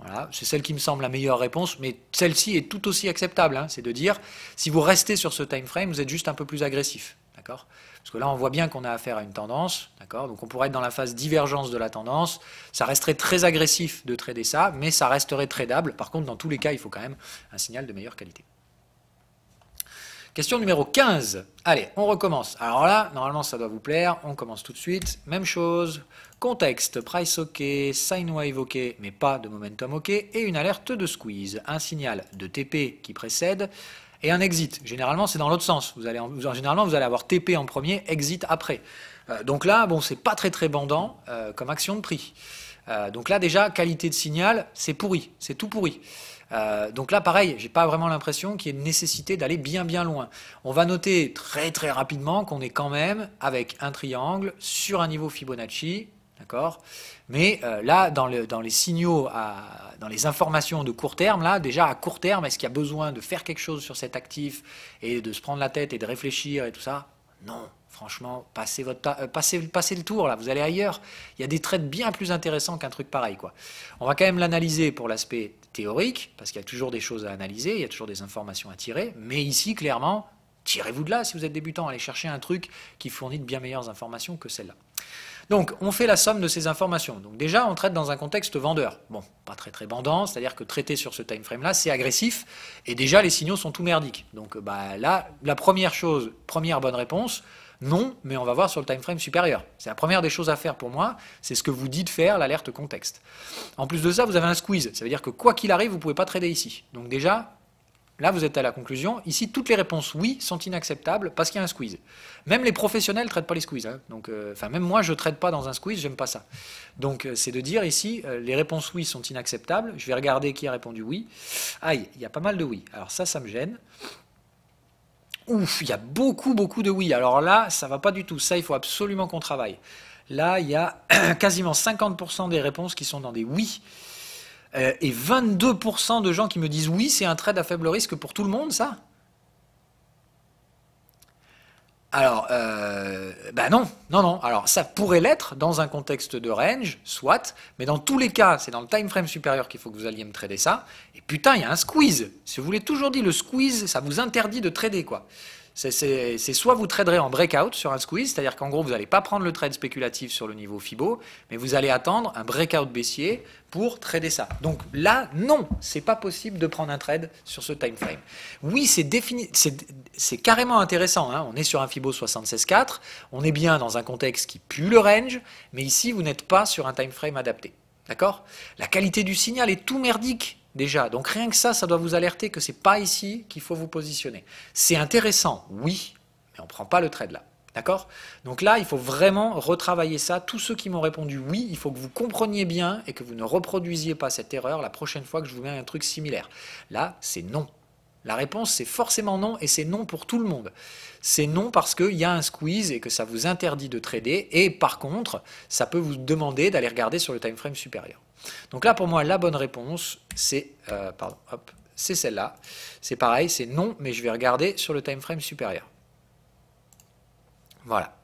Voilà, c'est celle qui me semble la meilleure réponse, mais celle-ci est tout aussi acceptable. Hein. C'est de dire, si vous restez sur ce time frame, vous êtes juste un peu plus agressif. D'accord ? Parce que là, on voit bien qu'on a affaire à une tendance. D'accord ? Donc on pourrait être dans la phase divergence de la tendance. Ça resterait très agressif de trader ça, mais ça resterait tradable. Par contre, dans tous les cas, il faut quand même un signal de meilleure qualité. Question numéro 15. Allez, on recommence. Alors là, normalement, ça doit vous plaire. On commence tout de suite. Même chose. Contexte, price OK, sine wave OK, mais pas de momentum OK, et une alerte de squeeze. Un signal de TP qui précède et un exit. Généralement, c'est dans l'autre sens. Généralement, vous allez avoir TP en premier, exit après. Donc là, bon, c'est pas très bandant comme action de prix. Donc là, déjà, qualité de signal, c'est pourri. C'est tout pourri. Donc là, pareil, j'ai pas vraiment l'impression qu'il y ait une nécessité d'aller bien loin. On va noter très rapidement qu'on est quand même avec un triangle sur un niveau Fibonacci, d'accord. Mais là, dans les signaux, dans les informations de court terme, là, déjà à court terme, est-ce qu'il y a besoin de faire quelque chose sur cet actif et de se prendre la tête et de réfléchir et tout ça? Non. Franchement, passez le tour, là, vous allez ailleurs. Il y a des trades bien plus intéressants qu'un truc pareil, quoi. On va quand même l'analyser pour l'aspect théorique, parce qu'il y a toujours des choses à analyser, il y a toujours des informations à tirer, mais ici, clairement, tirez-vous de là si vous êtes débutant, allez chercher un truc qui fournit de bien meilleures informations que celle-là. Donc, on fait la somme de ces informations. Donc déjà, on traite dans un contexte vendeur. Bon, pas très bandant, c'est-à-dire que traiter sur ce time frame-là, c'est agressif, et déjà, les signaux sont tout merdiques. Donc là, la première bonne réponse, non, mais on va voir sur le time frame supérieur. C'est la première des choses à faire pour moi, c'est ce que vous dites faire, l'alerte contexte. En plus de ça, vous avez un squeeze, ça veut dire que quoi qu'il arrive, vous ne pouvez pas trader ici. Donc déjà, là vous êtes à la conclusion, ici toutes les réponses oui sont inacceptables parce qu'il y a un squeeze. Même les professionnels ne traitent pas les squeezes, hein. Donc, même moi je ne traite pas dans un squeeze, j'aime pas ça. Donc c'est de dire ici, les réponses oui sont inacceptables, je vais regarder qui a répondu oui. Aïe, il y a pas mal de oui, alors ça me gêne. Ouf, il y a beaucoup de oui. Alors là, ça va pas du tout. Ça, il faut absolument qu'on travaille. Là, il y a quasiment 50% des réponses qui sont dans des oui. Et 22% de gens qui me disent oui, c'est un trade à faible risque pour tout le monde, ça? Alors, non. Alors, ça pourrait l'être dans un contexte de range, soit, mais dans tous les cas, c'est dans le time frame supérieur qu'il faut que vous alliez me trader ça. Et putain, il y a un squeeze. Si vous voulez toujours dire le squeeze, ça vous interdit de trader, quoi. C'est soit vous traderez en breakout sur un squeeze, c'est-à-dire qu'en gros, vous n'allez pas prendre le trade spéculatif sur le niveau Fibo, mais vous allez attendre un breakout baissier pour trader ça. Donc là, non, c'est pas possible de prendre un trade sur ce time frame. Oui, c'est carrément intéressant, hein. On est sur un Fibo 76.4, on est bien dans un contexte qui pue le range, mais ici, vous n'êtes pas sur un time frame adapté. D'accord? La qualité du signal est tout merdique. Déjà, donc rien que ça doit vous alerter que c'est pas ici qu'il faut vous positionner. C'est intéressant, oui, mais on ne prend pas le trade là. D'accord? Donc là, il faut vraiment retravailler ça. Tous ceux qui m'ont répondu oui, il faut que vous compreniez bien et que vous ne reproduisiez pas cette erreur la prochaine fois que je vous mets un truc similaire. Là, c'est non. La réponse, c'est forcément non, et c'est non pour tout le monde. C'est non parce qu'il y a un squeeze et que ça vous interdit de trader, et par contre, ça peut vous demander d'aller regarder sur le time frame supérieur. Donc là, pour moi, la bonne réponse, c'est celle-là. C'est pareil, c'est non, mais je vais regarder sur le time frame supérieur. Voilà.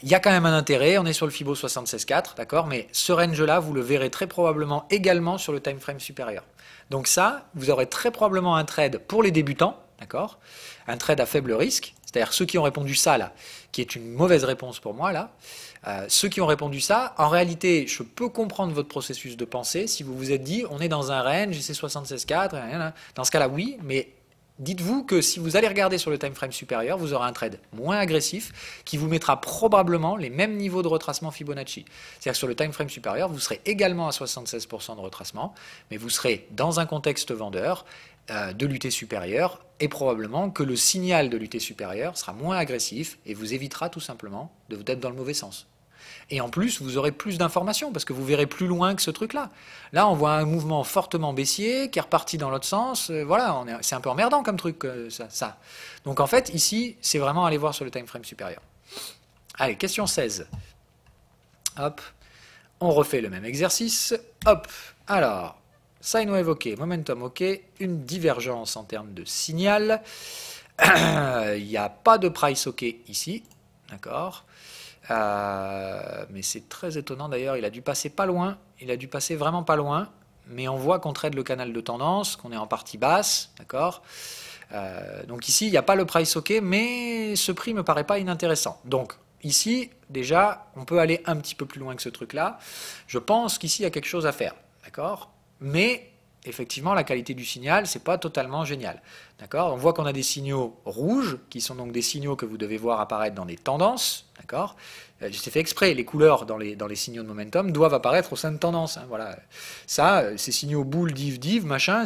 Il y a quand même un intérêt, on est sur le Fibo 76.4, d'accord, mais ce range-là, vous le verrez très probablement également sur le time frame supérieur. Donc ça, vous aurez très probablement un trade pour les débutants, d'accord, un trade à faible risque, c'est-à-dire ceux qui ont répondu ça, là, qui est une mauvaise réponse pour moi, là. Ceux qui ont répondu ça, en réalité, je peux comprendre votre processus de pensée. Si vous vous êtes dit, on est dans un range, c'est 76.4, dans ce cas-là, oui, mais dites-vous que si vous allez regarder sur le time frame supérieur, vous aurez un trade moins agressif qui vous mettra probablement les mêmes niveaux de retracement Fibonacci. C'est-à-dire que sur le time frame supérieur, vous serez également à 76% de retracement, mais vous serez dans un contexte vendeur de l'UT supérieure, et probablement que le signal de l'UT supérieure sera moins agressif et vous évitera tout simplement d'être dans le mauvais sens. Et en plus, vous aurez plus d'informations parce que vous verrez plus loin que ce truc-là. Là, on voit un mouvement fortement baissier qui est reparti dans l'autre sens. Voilà, c'est un peu emmerdant comme truc, ça. Donc en fait, ici, c'est vraiment aller voir sur le time frame supérieur. Allez, question 16. Hop, on refait le même exercice. Hop, alors, sine wave OK, momentum OK, une divergence en termes de signal. Il n'y a pas de price OK ici, d'accord. Mais c'est très étonnant d'ailleurs, il a dû passer pas loin il a dû passer vraiment pas loin, mais on voit qu'on trade le canal de tendance, qu'on est en partie basse, d'accord. Donc ici, il n'y a pas le price OK, mais ce prix me paraît pas inintéressant. Donc ici, déjà, on peut aller un petit peu plus loin que ce truc-là. Je pense qu'ici, il y a quelque chose à faire, d'accord. Mais effectivement, la qualité du signal, c'est pas totalement génial, d'accord. On voit qu'on a des signaux rouges, qui sont donc des signaux que vous devez voir apparaître dans des tendances, d'accord. J'ai fait exprès, les couleurs dans les signaux de momentum doivent apparaître au sein de tendances, hein, voilà. Ça, ces signaux boule, div, machin,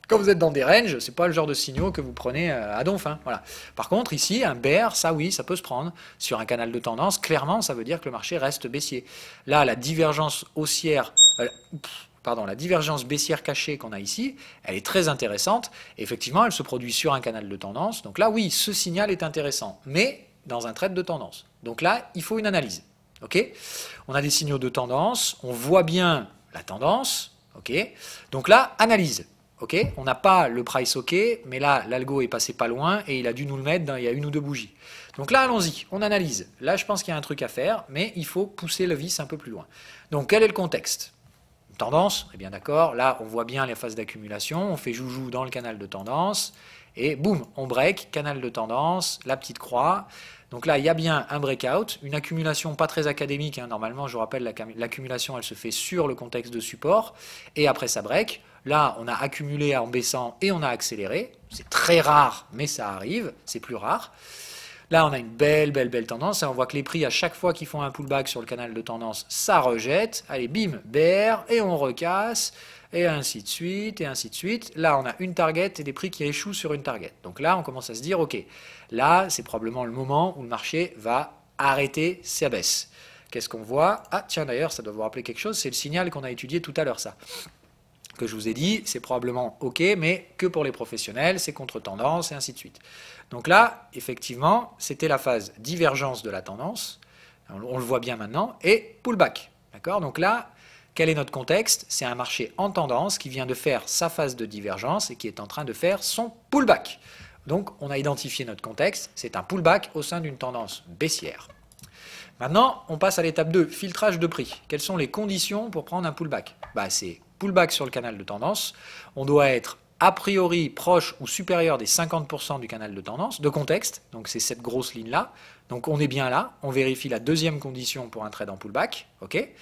quand vous êtes dans des ranges, c'est pas le genre de signaux que vous prenez à donf, hein, voilà. Par contre, ici, un bear, ça oui, ça peut se prendre. Sur un canal de tendance, clairement, ça veut dire que le marché reste baissier. Là, la divergence haussière, la divergence baissière cachée qu'on a ici, elle est très intéressante. Et effectivement, elle se produit sur un canal de tendance. Donc là, oui, ce signal est intéressant, mais dans un trade de tendance. Donc là, il faut une analyse. Okay, on a des signaux de tendance, on voit bien la tendance. Okay, donc là, analyse. Okay, on n'a pas le price OK, mais là, l'algo est passé pas loin et il a dû nous le mettre il y a une ou deux bougies. Donc là, allons-y, on analyse. Là, je pense qu'il y a un truc à faire, mais il faut pousser le vis un peu plus loin. Donc, quel est le contexte? Une tendance, on est bien d'accord. Là, on voit bien les phases d'accumulation. On fait joujou dans le canal de tendance. Et boum, on break, canal de tendance, la petite croix. Donc là, il y a bien un breakout, une accumulation pas très académique. Hein. Normalement, je vous rappelle, l'accumulation, elle se fait sur le contexte de support. Et après, ça break. Là, on a accumulé en baissant et on a accéléré. C'est très rare, mais ça arrive. C'est plus rare. Là, on a une belle tendance. Et on voit que les prix, à chaque fois qu'ils font un pullback sur le canal de tendance, ça rejette. Allez, bim, bear, et on recasse. Et ainsi de suite, et ainsi de suite. Là, on a une target et des prix qui échouent sur une target. Donc là, on commence à se dire, OK, là, c'est probablement le moment où le marché va arrêter sa baisse. Qu'est-ce qu'on voit? Ah, tiens, d'ailleurs, ça doit vous rappeler quelque chose. C'est le signal qu'on a étudié tout à l'heure, ça. Que je vous ai dit, c'est probablement OK, mais que pour les professionnels, c'est contre-tendance, et ainsi de suite. Donc là, effectivement, c'était la phase divergence de la tendance. On le voit bien maintenant. Et pullback. D'accord? Donc là, quel est notre contexte? C'est un marché en tendance qui vient de faire sa phase de divergence et qui est en train de faire son pullback. Donc, on a identifié notre contexte. C'est un pullback au sein d'une tendance baissière. Maintenant, on passe à l'étape 2, filtrage de prix. Quelles sont les conditions pour prendre un pullback? C'est pullback sur le canal de tendance. On doit être a priori proche ou supérieur des 50% du canal de tendance, de contexte. Donc, c'est cette grosse ligne-là. Donc, on est bien là. On vérifie la deuxième condition pour un trade en pullback. Okay.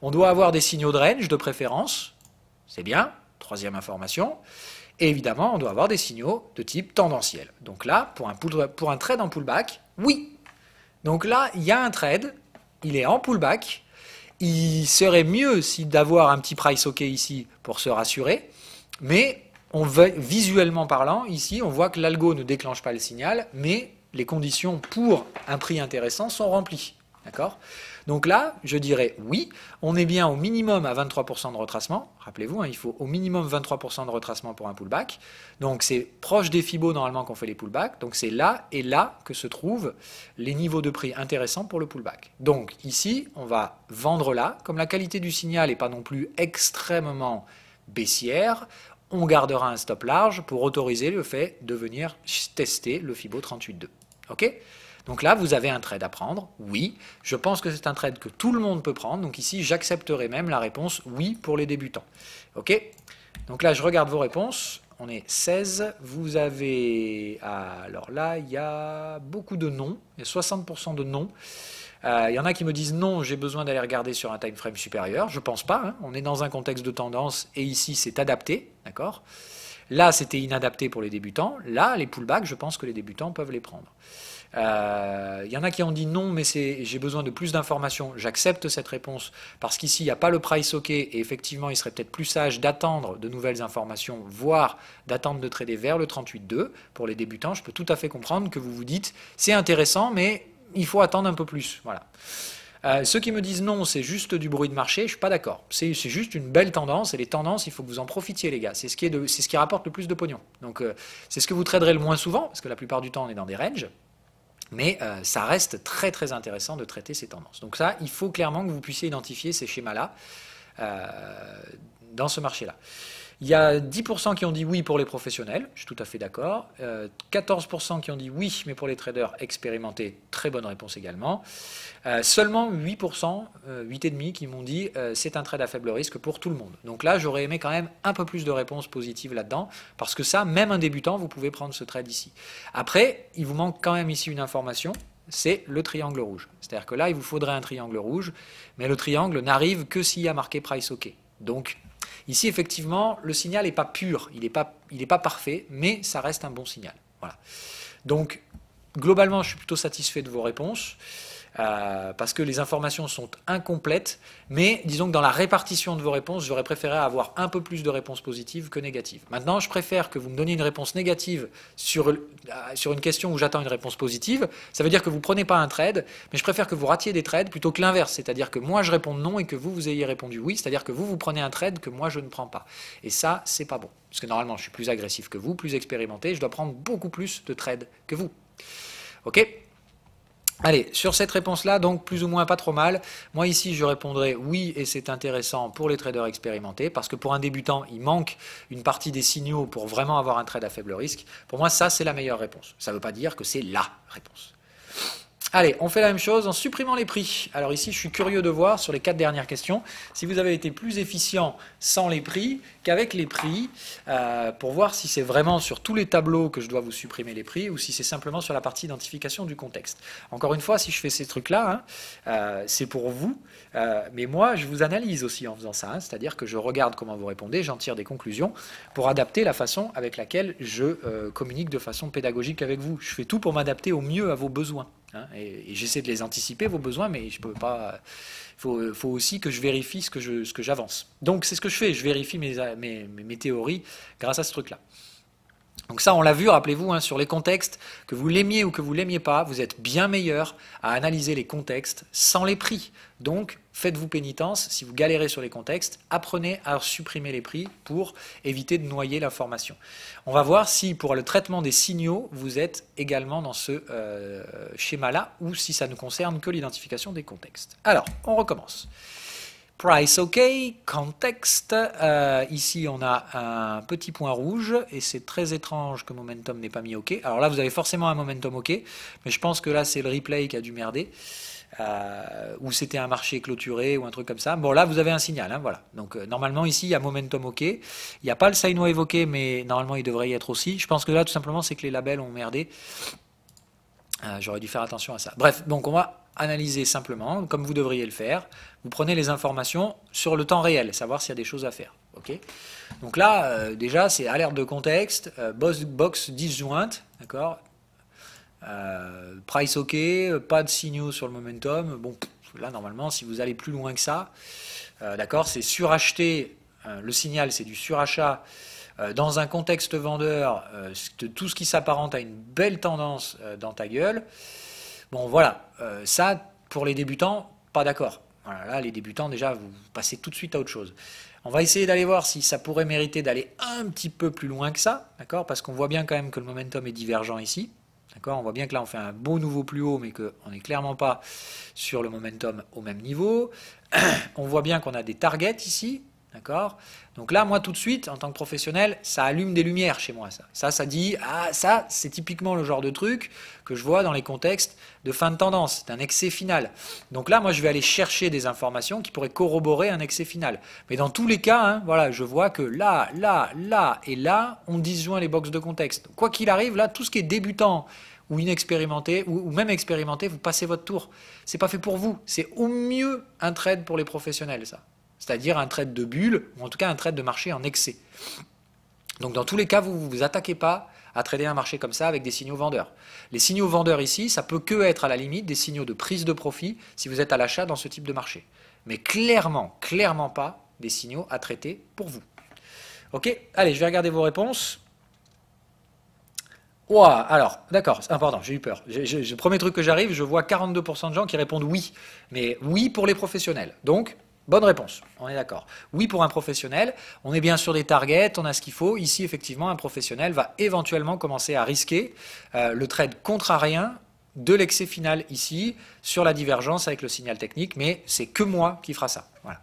On doit avoir des signaux de range de préférence. C'est bien. Troisième information. Et évidemment, on doit avoir des signaux de type tendanciel. Donc là, pour un trade en pullback, oui. Donc là, il y a un trade. Il est en pullback. Il serait mieux d'avoir un petit price OK ici pour se rassurer. Mais visuellement parlant, ici, on voit que l'algo ne déclenche pas le signal, mais les conditions pour un prix intéressant sont remplies. D'accord? Donc là, je dirais oui, on est bien au minimum à 23% de retracement. Rappelez-vous, il faut au minimum 23% de retracement pour un pullback. Donc c'est proche des Fibos normalement qu'on fait les pullbacks. Donc c'est là et là que se trouvent les niveaux de prix intéressants pour le pullback. Donc ici, on va vendre là. Comme la qualité du signal n'est pas non plus extrêmement baissière, on gardera un stop large pour autoriser le fait de venir tester le Fibo 38.2. OK ? Donc là, vous avez un trade à prendre, oui. Je pense que c'est un trade que tout le monde peut prendre. Donc ici, j'accepterai même la réponse oui pour les débutants. OK? Donc là, je regarde vos réponses. On est 16. Vous avez... Alors là, il y a beaucoup de non. Il y a 60% de non. Il y en a qui me disent non, j'ai besoin d'aller regarder sur un time frame supérieur. Je ne pense pas. On est dans un contexte de tendance et ici, c'est adapté. D'accord? Là, c'était inadapté pour les débutants. Là, les pullbacks, je pense que les débutants peuvent les prendre. Il y en a qui ont dit non, mais j'ai besoin de plus d'informations. J'accepte cette réponse parce qu'ici, il n'y a pas le price OK et effectivement, il serait peut-être plus sage d'attendre de nouvelles informations, voire d'attendre de trader vers le 38.2. Pour les débutants, je peux tout à fait comprendre que vous vous dites c'est intéressant, mais il faut attendre un peu plus. Voilà. Ceux qui me disent non, c'est juste du bruit de marché, je ne suis pas d'accord. C'est juste une belle tendance, et les tendances, il faut que vous en profitiez, les gars. C'est ce qui rapporte le plus de pognon. Donc, c'est ce que vous traderez le moins souvent, parce que la plupart du temps, on est dans des ranges. Mais ça reste très très intéressant de traiter ces tendances. Donc ça, il faut clairement que vous puissiez identifier ces schémas-là dans ce marché-là. Il y a 10% qui ont dit oui pour les professionnels, je suis tout à fait d'accord. 14% qui ont dit oui, mais pour les traders expérimentés, très bonne réponse également. Seulement 8%, 8,5% qui m'ont dit c'est un trade à faible risque pour tout le monde. Donc là, j'aurais aimé quand même un peu plus de réponses positives là-dedans, parce que ça, même un débutant, vous pouvez prendre ce trade ici. Après, il vous manque quand même ici une information, c'est le triangle rouge. C'est-à-dire que là, il vous faudrait un triangle rouge, mais le triangle n'arrive que s'il y a marqué price OK. Donc, ici, effectivement, le signal n'est pas pur, il n'est pas parfait, mais ça reste un bon signal. Voilà. Donc, globalement, je suis plutôt satisfait de vos réponses. Parce que les informations sont incomplètes, mais disons que dans la répartition de vos réponses, j'aurais préféré avoir un peu plus de réponses positives que négatives. Maintenant, je préfère que vous me donniez une réponse négative sur une question où j'attends une réponse positive. Ça veut dire que vous ne prenez pas un trade, mais je préfère que vous ratiez des trades plutôt que l'inverse, c'est-à-dire que moi je réponde non et que vous ayez répondu oui, c'est-à-dire que vous prenez un trade que moi je ne prends pas. Et ça, c'est pas bon. Parce que normalement, je suis plus agressif que vous, plus expérimenté, je dois prendre beaucoup plus de trades que vous. Ok ? Allez, sur cette réponse-là, donc plus ou moins pas trop mal. Moi ici, je répondrai oui et c'est intéressant pour les traders expérimentés parce que pour un débutant, il manque une partie des signaux pour vraiment avoir un trade à faible risque. Pour moi, ça, c'est la meilleure réponse. Ça ne veut pas dire que c'est la réponse. Allez, on fait la même chose en supprimant les prix. Alors ici, je suis curieux de voir sur les 4 dernières questions si vous avez été plus efficient sans les prix qu'avec les prix pour voir si c'est vraiment sur tous les tableaux que je dois vous supprimer les prix ou si c'est simplement sur la partie identification du contexte. Encore une fois, si je fais ces trucs-là, c'est pour vous, mais moi, je vous analyse aussi en faisant ça. C'est-à-dire que je regarde comment vous répondez, j'en tire des conclusions pour adapter la façon avec laquelle je communique de façon pédagogique avec vous. Je fais tout pour m'adapter au mieux à vos besoins. Et j'essaie de les anticiper, vos besoins, mais je peux pas. Il faut aussi que je vérifie ce que j'avance. Donc c'est ce que je fais, je vérifie mes théories grâce à ce truc-là. Donc ça, on l'a vu, rappelez-vous, sur les contextes, que vous l'aimiez ou que vous l'aimiez pas, vous êtes bien meilleur à analyser les contextes sans les prix. Donc, faites-vous pénitence, si vous galérez sur les contextes, apprenez à supprimer les prix pour éviter de noyer l'information. On va voir si pour le traitement des signaux, vous êtes également dans ce schéma-là, ou si ça ne concerne que l'identification des contextes. Alors, on recommence. Price OK, contexte, ici on a un petit point rouge et c'est très étrange que momentum n'ait pas mis OK. Alors là vous avez forcément un momentum OK, mais je pense que là c'est le replay qui a dû merder, ou c'était un marché clôturé ou un truc comme ça. Bon là vous avez un signal, voilà. Donc normalement ici il y a momentum OK, il n'y a pas le sine wave OK, mais normalement il devrait y être aussi. Je pense que là tout simplement c'est que les labels ont merdé. J'aurais dû faire attention à ça. Bref, donc on va analyser simplement, comme vous devriez le faire. Vous prenez les informations sur le temps réel, savoir s'il y a des choses à faire. Okay, donc là, déjà, c'est alerte de contexte, box disjointe, d'accord, price OK, pas de signaux sur le momentum. Bon, là, normalement, si vous allez plus loin que ça, d'accord, c'est suracheté, le signal, c'est du surachat. Dans un contexte vendeur, tout ce qui s'apparente à une belle tendance dans ta gueule, bon voilà, ça pour les débutants, pas d'accord. Voilà, là les débutants déjà vous passez tout de suite à autre chose. On va essayer d'aller voir si ça pourrait mériter d'aller un petit peu plus loin que ça, d'accord, parce qu'on voit bien quand même que le momentum est divergent ici. D'accord, on voit bien que là on fait un beau nouveau plus haut, mais qu'on n'est clairement pas sur le momentum au même niveau. On voit bien qu'on a des targets ici. D'accord ? Donc là, moi, tout de suite, en tant que professionnel, ça allume des lumières chez moi. Ça dit, ah, ça, c'est typiquement le genre de truc que je vois dans les contextes de fin de tendance, d'un excès final. Donc là, moi, je vais aller chercher des informations qui pourraient corroborer un excès final. Mais dans tous les cas, voilà, je vois que là, et là, on disjoint les boxes de contexte. Donc, quoi qu'il arrive, là, tout ce qui est débutant ou inexpérimenté, ou même expérimenté, vous passez votre tour. C'est pas fait pour vous. C'est au mieux un trade pour les professionnels, ça. C'est-à-dire un trade de bulle, ou en tout cas un trade de marché en excès. Donc dans tous les cas, vous ne vous attaquez pas à trader un marché comme ça avec des signaux vendeurs. Les signaux vendeurs ici, ça peut que être à la limite des signaux de prise de profit si vous êtes à l'achat dans ce type de marché. Mais clairement pas des signaux à traiter pour vous. Ok, allez, je vais regarder vos réponses. Ouah, alors, d'accord, pardon, j'ai eu peur. Le premier truc que j'arrive, je vois 42% de gens qui répondent oui. Mais oui pour les professionnels. Donc, bonne réponse, on est d'accord. Oui pour un professionnel, on est bien sur des targets, on a ce qu'il faut. Ici, effectivement, un professionnel va éventuellement commencer à risquer le trade contrarien de l'excès final ici, sur la divergence avec le signal technique, mais c'est que moi qui fera ça. Voilà.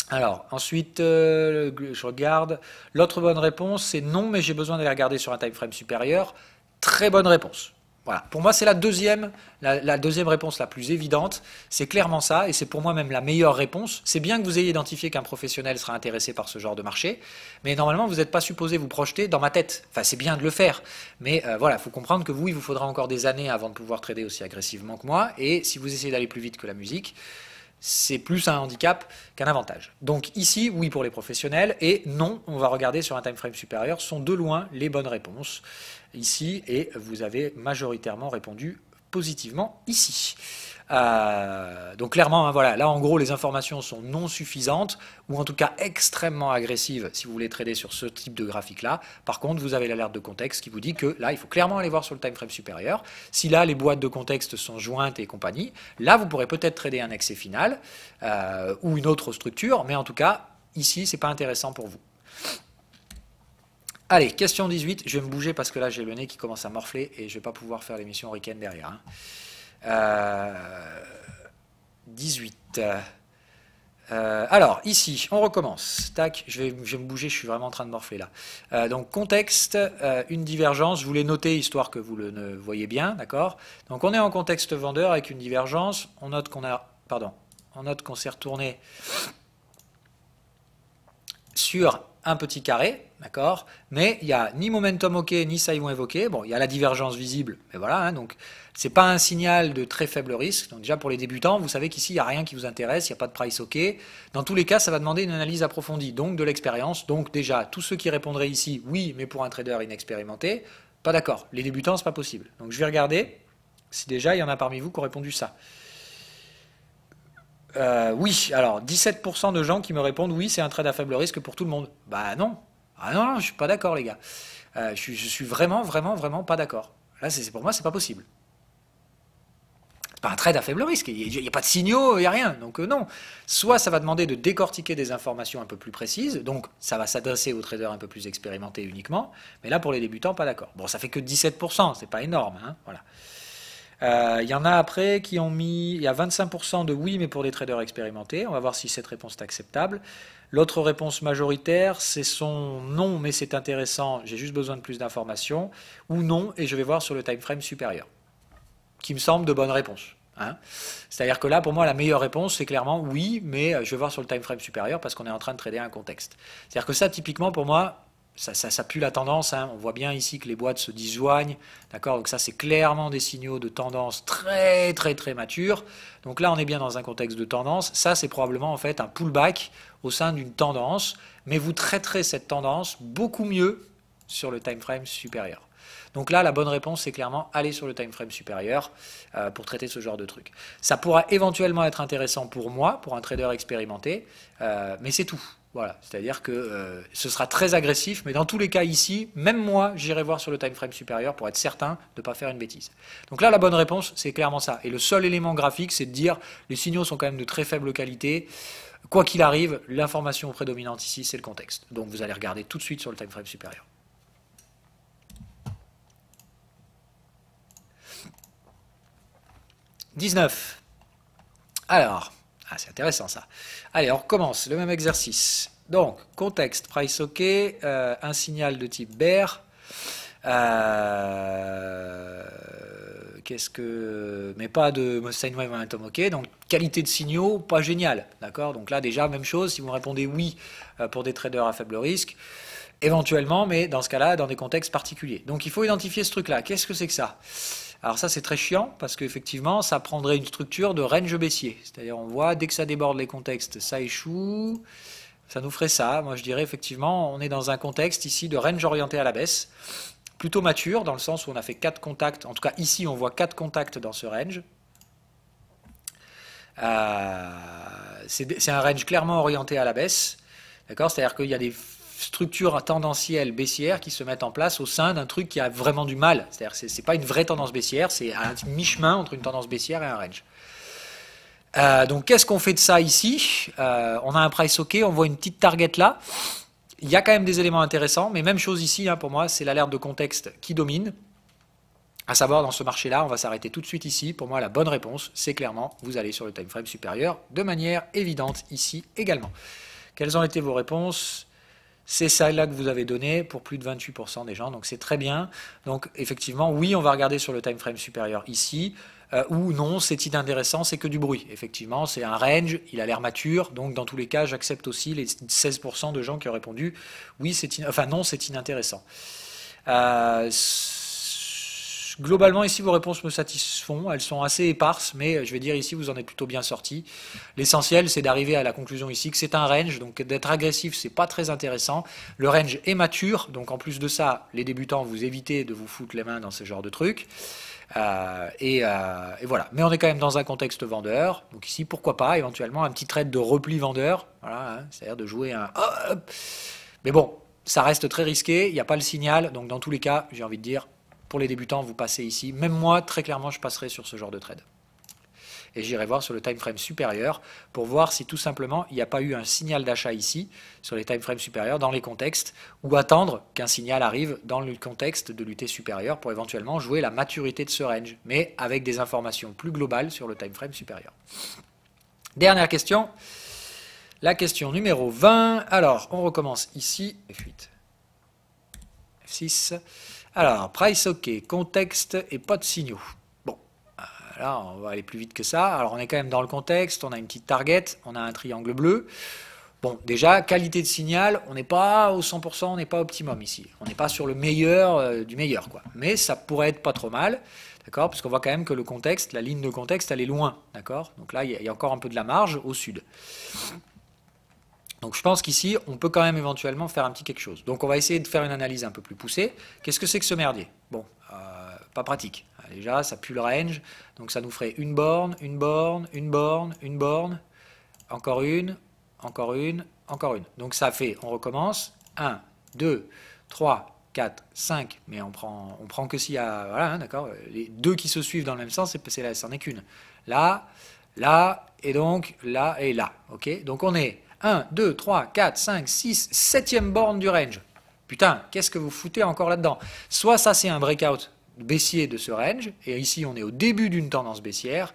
Alors, ensuite, je regarde. L'autre bonne réponse, c'est non, mais j'ai besoin d'aller regarder sur un time frame supérieur. Très bonne réponse. Voilà. Pour moi, c'est la deuxième réponse la plus évidente. C'est clairement ça, et c'est pour moi même la meilleure réponse. C'est bien que vous ayez identifié qu'un professionnel sera intéressé par ce genre de marché, mais normalement, vous n'êtes pas supposé vous projeter dans ma tête. Enfin, c'est bien de le faire, mais voilà, il faut comprendre que vous, il vous faudra encore des années avant de pouvoir trader aussi agressivement que moi, et si vous essayez d'aller plus vite que la musique, c'est plus un handicap qu'un avantage. Donc ici, oui pour les professionnels, et non, on va regarder sur un time frame supérieur, sont de loin les bonnes réponses ici, et vous avez majoritairement répondu positivement ici. Donc clairement, hein, voilà, là en gros les informations sont non suffisantes, ou en tout cas extrêmement agressives si vous voulez trader sur ce type de graphique là. Par contre, vous avez l'alerte de contexte qui vous dit que là il faut clairement aller voir sur le time frame supérieur. Si là les boîtes de contexte sont jointes et compagnie, là vous pourrez peut-être trader un excès final ou une autre structure, mais en tout cas ici c'est pas intéressant pour vous. Allez, question 18, je vais me bouger parce que là j'ai le nez qui commence à morfler et je vais pas pouvoir faire l'émission week-end derrière. Hein. 18. Alors, ici, on recommence. Tac, je vais me bouger, je suis vraiment en train de morfler là. Donc, contexte, une divergence, je voulais noter histoire que vous le voyez bien, d'accord? Donc, on est en contexte vendeur avec une divergence. On note qu'on s'est retourné sur un petit carré, d'accord? Mais il n'y a ni momentum OK, ni Saïvon évoqué. Bon, il y a la divergence visible, mais voilà, hein, donc c'est pas un signal de très faible risque. Donc déjà pour les débutants, vous savez qu'ici il n'y a rien qui vous intéresse, il n'y a pas de price OK. Dans tous les cas, ça va demander une analyse approfondie, donc de l'expérience. Donc déjà, tous ceux qui répondraient ici, oui, mais pour un trader inexpérimenté, pas d'accord. Les débutants, c'est pas possible. Donc je vais regarder si déjà il y en a parmi vous qui ont répondu ça. Oui, alors 17% de gens qui me répondent oui, c'est un trade à faible risque pour tout le monde. Bah non. Ah non, non, je suis pas d'accord les gars. Je suis vraiment, vraiment, vraiment pas d'accord. Là, pour moi, c'est pas possible. C'est pas un trade à faible risque. Il n'y a pas de signaux, il n'y a rien. Donc non. Soit ça va demander de décortiquer des informations un peu plus précises, donc ça va s'adresser aux traders un peu plus expérimentés uniquement. Mais là, pour les débutants, pas d'accord. Bon, ça fait que 17%, c'est pas énorme, hein, voilà. Il y en a après qui ont mis, il y a 25% de oui, mais pour des traders expérimentés. On va voir si cette réponse est acceptable. L'autre réponse majoritaire, c'est son non, mais c'est intéressant, j'ai juste besoin de plus d'informations, ou non, et je vais voir sur le time frame supérieur, qui me semble de bonne réponse. Hein. C'est-à-dire que là, pour moi, la meilleure réponse, c'est clairement oui, mais je vais voir sur le time frame supérieur parce qu'on est en train de trader un contexte. C'est-à-dire que ça, typiquement, pour moi, ça pue la tendance, hein. On voit bien ici que les boîtes se disjoignent, d'accord? Donc ça c'est clairement des signaux de tendance très très très matures. Donc là on est bien dans un contexte de tendance. Ça c'est probablement en fait un pullback au sein d'une tendance, mais vous traiterez cette tendance beaucoup mieux sur le time frame supérieur. Donc là, la bonne réponse, c'est clairement aller sur le time frame supérieur pour traiter ce genre de truc. Ça pourra éventuellement être intéressant pour moi, pour un trader expérimenté, mais c'est tout. Voilà, c'est-à-dire que ce sera très agressif, mais dans tous les cas ici, même moi, j'irai voir sur le time frame supérieur pour être certain de ne pas faire une bêtise. Donc là, la bonne réponse, c'est clairement ça. Et le seul élément graphique, c'est de dire les signaux sont quand même de très faible qualité. Quoi qu'il arrive, l'information prédominante ici, c'est le contexte. Donc vous allez regarder tout de suite sur le time frame supérieur. « 19. Alors, c'est intéressant ça. Allez, on recommence, le même exercice. Donc, contexte, price OK, un signal de type bear. Mais pas de sine wave momentum OK. Donc, qualité de signaux, pas génial. D'accord? Donc là, déjà, même chose, si vous me répondez oui pour des traders à faible risque, éventuellement, mais dans ce cas-là, dans des contextes particuliers. Donc, il faut identifier ce truc-là. Qu'est-ce que c'est que ça? Alors ça c'est très chiant parce qu'effectivement ça prendrait une structure de range baissier. C'est-à-dire on voit dès que ça déborde les contextes, ça échoue. Ça nous ferait ça. Moi je dirais effectivement on est dans un contexte ici de range orienté à la baisse. Plutôt mature dans le sens où on a fait 4 contacts. En tout cas ici on voit 4 contacts dans ce range. C'est un range clairement orienté à la baisse. D'accord? C'est-à-dire qu'il y a des structures tendancielles baissières qui se mettent en place au sein d'un truc qui a vraiment du mal. C'est-à-dire que ce n'est pas une vraie tendance baissière, c'est un mi-chemin entre une tendance baissière et un range. Donc qu'est-ce qu'on fait de ça ici? On a un price OK, on voit une petite target là. Il y a quand même des éléments intéressants, mais même chose ici, hein, pour moi, c'est l'alerte de contexte qui domine. À savoir, dans ce marché-là, on va s'arrêter tout de suite ici. Pour moi, la bonne réponse, c'est clairement, vous allez sur le time frame supérieur de manière évidente ici également. Quelles ont été vos réponses? C'est ça là que vous avez donné pour plus de 28% des gens, donc c'est très bien. Donc effectivement, oui, on va regarder sur le time frame supérieur ici, ou non, c'est inintéressant, c'est que du bruit. Effectivement, c'est un range, il a l'air mature, donc dans tous les cas, j'accepte aussi les 16% de gens qui ont répondu oui, enfin non, c'est inintéressant. Globalement, ici, vos réponses me satisfont. Elles sont assez éparses, mais je vais dire ici, vous en êtes plutôt bien sortis. L'essentiel, c'est d'arriver à la conclusion ici que c'est un range, donc d'être agressif, c'est pas très intéressant. Le range est mature, donc en plus de ça, les débutants, vous évitez de vous foutre les mains dans ce genre de trucs. Et voilà. Mais on est quand même dans un contexte vendeur. Donc ici, pourquoi pas, éventuellement, un petit trade de repli vendeur. Voilà, hein, c'est-à-dire de jouer un... Mais bon, ça reste très risqué, il n'y a pas le signal. Donc dans tous les cas, j'ai envie de dire, pour les débutants, vous passez ici. Même moi, très clairement, je passerai sur ce genre de trade. Et j'irai voir sur le time frame supérieur pour voir si tout simplement il n'y a pas eu un signal d'achat ici, sur les time frames supérieurs, dans les contextes, ou attendre qu'un signal arrive dans le contexte de l'UT supérieur pour éventuellement jouer la maturité de ce range, mais avec des informations plus globales sur le time frame supérieur. Dernière question. La question numéro 20. Alors, on recommence ici. F8. F6. Alors, price OK, contexte et pas de signaux. Bon, là, on va aller plus vite que ça. Alors, on est quand même dans le contexte, on a une petite target, on a un triangle bleu. Bon, déjà, qualité de signal, on n'est pas au 100%, on n'est pas optimum ici. On n'est pas sur le meilleur du meilleur, quoi. Mais ça pourrait être pas trop mal, d'accord? Parce qu'on voit quand même que le contexte, la ligne de contexte, elle est loin, d'accord? Donc là, il y a encore un peu de la marge au sud. Donc je pense qu'ici, on peut quand même éventuellement faire un petit quelque chose. Donc on va essayer de faire une analyse un peu plus poussée. Qu'est-ce que c'est que ce merdier? Bon, pas pratique. Déjà, ça pue le range. Donc ça nous ferait une borne, une borne, une borne, une borne, encore une, encore une, encore une. Donc ça fait, on recommence, 1, 2, 3, 4, 5, mais on prend que s'il y a, voilà, hein, d'accord, les deux qui se suivent dans le même sens, c'en est qu'une. Là, là, et donc là et là, ok? Donc on est 1, 2, 3, 4, 5, 6, 7e borne du range. Putain, qu'est-ce que vous foutez encore là-dedans? Soit ça c'est un breakout baissier de ce range, et ici on est au début d'une tendance baissière.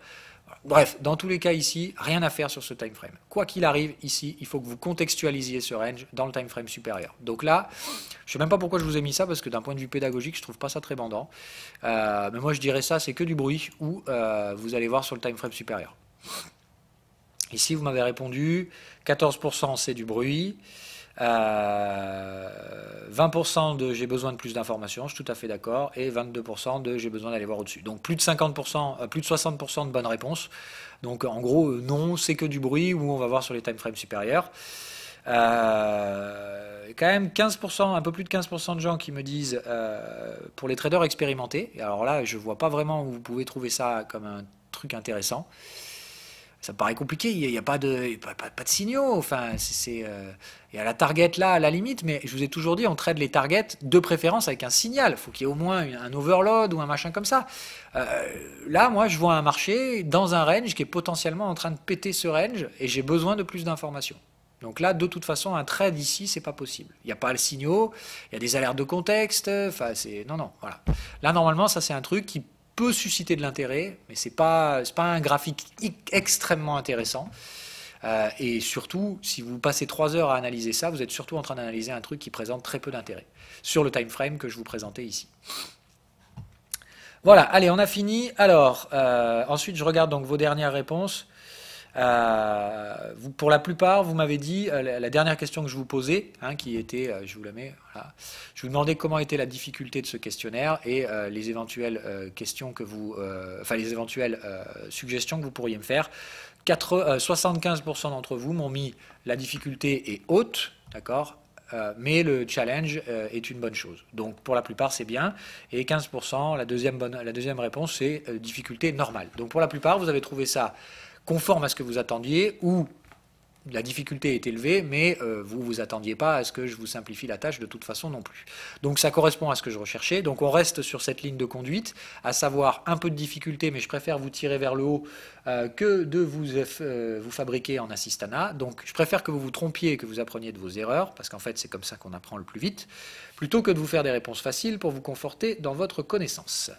Bref, dans tous les cas ici, rien à faire sur ce time frame. Quoi qu'il arrive, ici, il faut que vous contextualisiez ce range dans le time frame supérieur. Donc là, je ne sais même pas pourquoi je vous ai mis ça, parce que d'un point de vue pédagogique, je ne trouve pas ça très bandant. Mais moi je dirais ça, c'est que du bruit, ou vous allez voir sur le time frame supérieur. Ici, vous m'avez répondu, 14% c'est du bruit, 20% de j'ai besoin de plus d'informations, je suis tout à fait d'accord, et 22% de j'ai besoin d'aller voir au-dessus. Donc plus de 50%, plus de 60% de bonnes réponses. Donc en gros, non, c'est que du bruit, ou on va voir sur les time frames supérieurs. Quand même 15%, un peu plus de 15% de gens qui me disent pour les traders expérimentés, et alors là, je vois pas vraiment où vous pouvez trouver ça comme un truc intéressant. Ça me paraît compliqué, il n'y a pas de signaux, enfin, il y a la target là à la limite, mais je vous ai toujours dit, on trade les targets de préférence avec un signal, il faut qu'il y ait au moins un overload ou un machin comme ça. Là, moi, je vois un marché dans un range qui est potentiellement en train de péter ce range, et j'ai besoin de plus d'informations. Donc là, de toute façon, un trade ici, c'est pas possible. Il n'y a pas le signaux, il y a des alertes de contexte, enfin, non, voilà. Là, normalement, ça c'est un truc qui peut susciter de l'intérêt, mais c'est pas un graphique extrêmement intéressant. Et surtout, si vous passez 3 heures à analyser ça, vous êtes surtout en train d'analyser un truc qui présente très peu d'intérêt sur le time frame que je vous présentais ici. Voilà, allez, on a fini. Alors, ensuite, je regarde donc vos dernières réponses. Pour la plupart, vous m'avez dit, la dernière question que je vous posais, hein, qui était, je vous la mets, voilà, je vous demandais comment était la difficulté de ce questionnaire et les éventuelles questions que vous, enfin les éventuelles suggestions que vous pourriez me faire. 75% d'entre vous m'ont mis la difficulté est haute, d'accord, mais le challenge est une bonne chose. Donc pour la plupart c'est bien, et 15%, la deuxième réponse c'est difficulté normale. Donc pour la plupart vous avez trouvé ça conforme à ce que vous attendiez, ou la difficulté est élevée, mais vous ne vous attendiez pas à ce que je vous simplifie la tâche de toute façon non plus. Donc ça correspond à ce que je recherchais. Donc on reste sur cette ligne de conduite, à savoir un peu de difficulté, mais je préfère vous tirer vers le haut que de vous fabriquer en assistana. Donc je préfère que vous vous trompiez et que vous appreniez de vos erreurs, parce qu'en fait c'est comme ça qu'on apprend le plus vite, plutôt que de vous faire des réponses faciles pour vous conforter dans votre connaissance.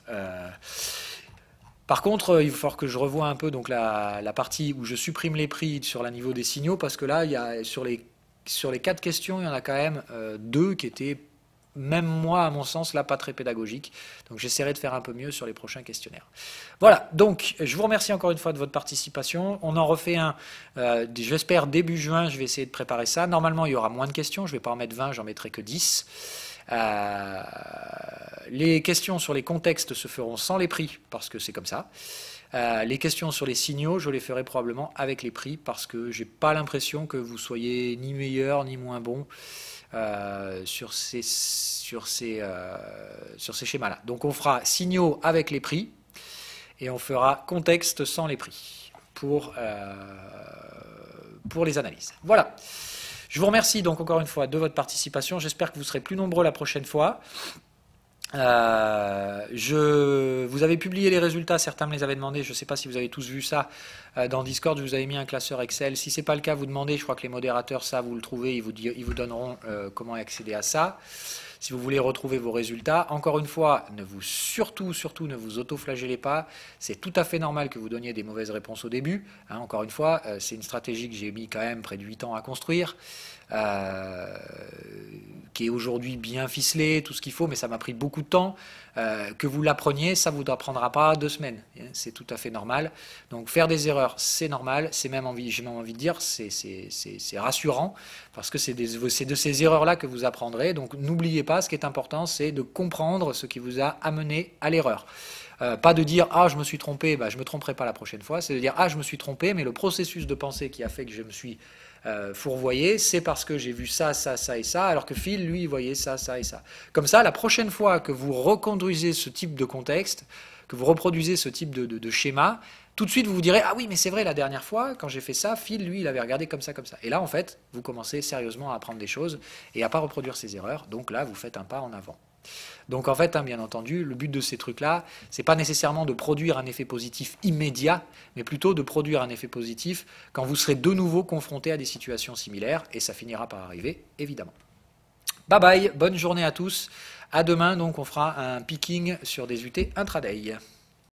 Par contre, il va falloir que je revoie un peu donc la partie où je supprime les prix sur le niveau des signaux, parce que là, il y a, sur les sur les 4 questions, il y en a quand même 2 qui étaient, même moi, à mon sens, là, pas très pédagogiques. Donc j'essaierai de faire un peu mieux sur les prochains questionnaires. Voilà, donc je vous remercie encore une fois de votre participation. On en refait un, j'espère, début juin, je vais essayer de préparer ça. Normalement, il y aura moins de questions, je ne vais pas en mettre 20, j'en mettrai que 10. Les questions sur les contextes se feront sans les prix, parce que c'est comme ça. Les questions sur les signaux, je les ferai probablement avec les prix, parce que j'ai pas l'impression que vous soyez ni meilleur ni moins bon sur ces schémas-là. Donc on fera signaux avec les prix, et on fera contexte sans les prix pour les analyses. Voilà. Je vous remercie donc encore une fois de votre participation. J'espère que vous serez plus nombreux la prochaine fois. Vous avez publié les résultats, certains me les avaient demandé, je ne sais pas si vous avez tous vu ça dans Discord, je vous avais mis un classeur Excel. Si ce n'est pas le cas, vous demandez, je crois que les modérateurs, ça vous le trouvez, ils vous donneront comment accéder à ça. Si vous voulez retrouver vos résultats, encore une fois, surtout ne vous auto-flagellez pas. C'est tout à fait normal que vous donniez des mauvaises réponses au début. Hein, encore une fois, c'est une stratégie que j'ai mis quand même près de 8 ans à construire. Qui est aujourd'hui bien ficelé, tout ce qu'il faut, mais ça m'a pris beaucoup de temps. Que vous l'appreniez, ça ne vous prendra pas 2 semaines. C'est tout à fait normal. Donc faire des erreurs, c'est normal. C'est même j'ai même envie de dire, c'est rassurant, parce que c'est de ces erreurs-là que vous apprendrez. Donc n'oubliez pas, ce qui est important, c'est de comprendre ce qui vous a amené à l'erreur. Pas de dire « Ah, je me suis trompé, bah, je ne me tromperai pas la prochaine fois ». C'est de dire « Ah, je me suis trompé, mais le processus de pensée qui a fait que je me suis fourvoyé, c'est parce que j'ai vu ça, ça, ça et ça, alors que Phil, lui, il voyait ça, ça et ça. » Comme ça, la prochaine fois que vous reconduisez ce type de contexte, que vous reproduisez ce type de schéma, tout de suite vous vous direz « Ah oui, mais c'est vrai, la dernière fois, quand j'ai fait ça, Phil, lui, il avait regardé comme ça, comme ça. » Et là, en fait, vous commencez sérieusement à apprendre des choses et à ne pas reproduire ces erreurs. Donc là, vous faites un pas en avant. Donc en fait, hein, bien entendu, le but de ces trucs-là, c'est pas nécessairement de produire un effet positif immédiat, mais plutôt de produire un effet positif quand vous serez de nouveau confronté à des situations similaires, et ça finira par arriver, évidemment. Bye bye, bonne journée à tous. À demain, donc on fera un picking sur des UT intraday.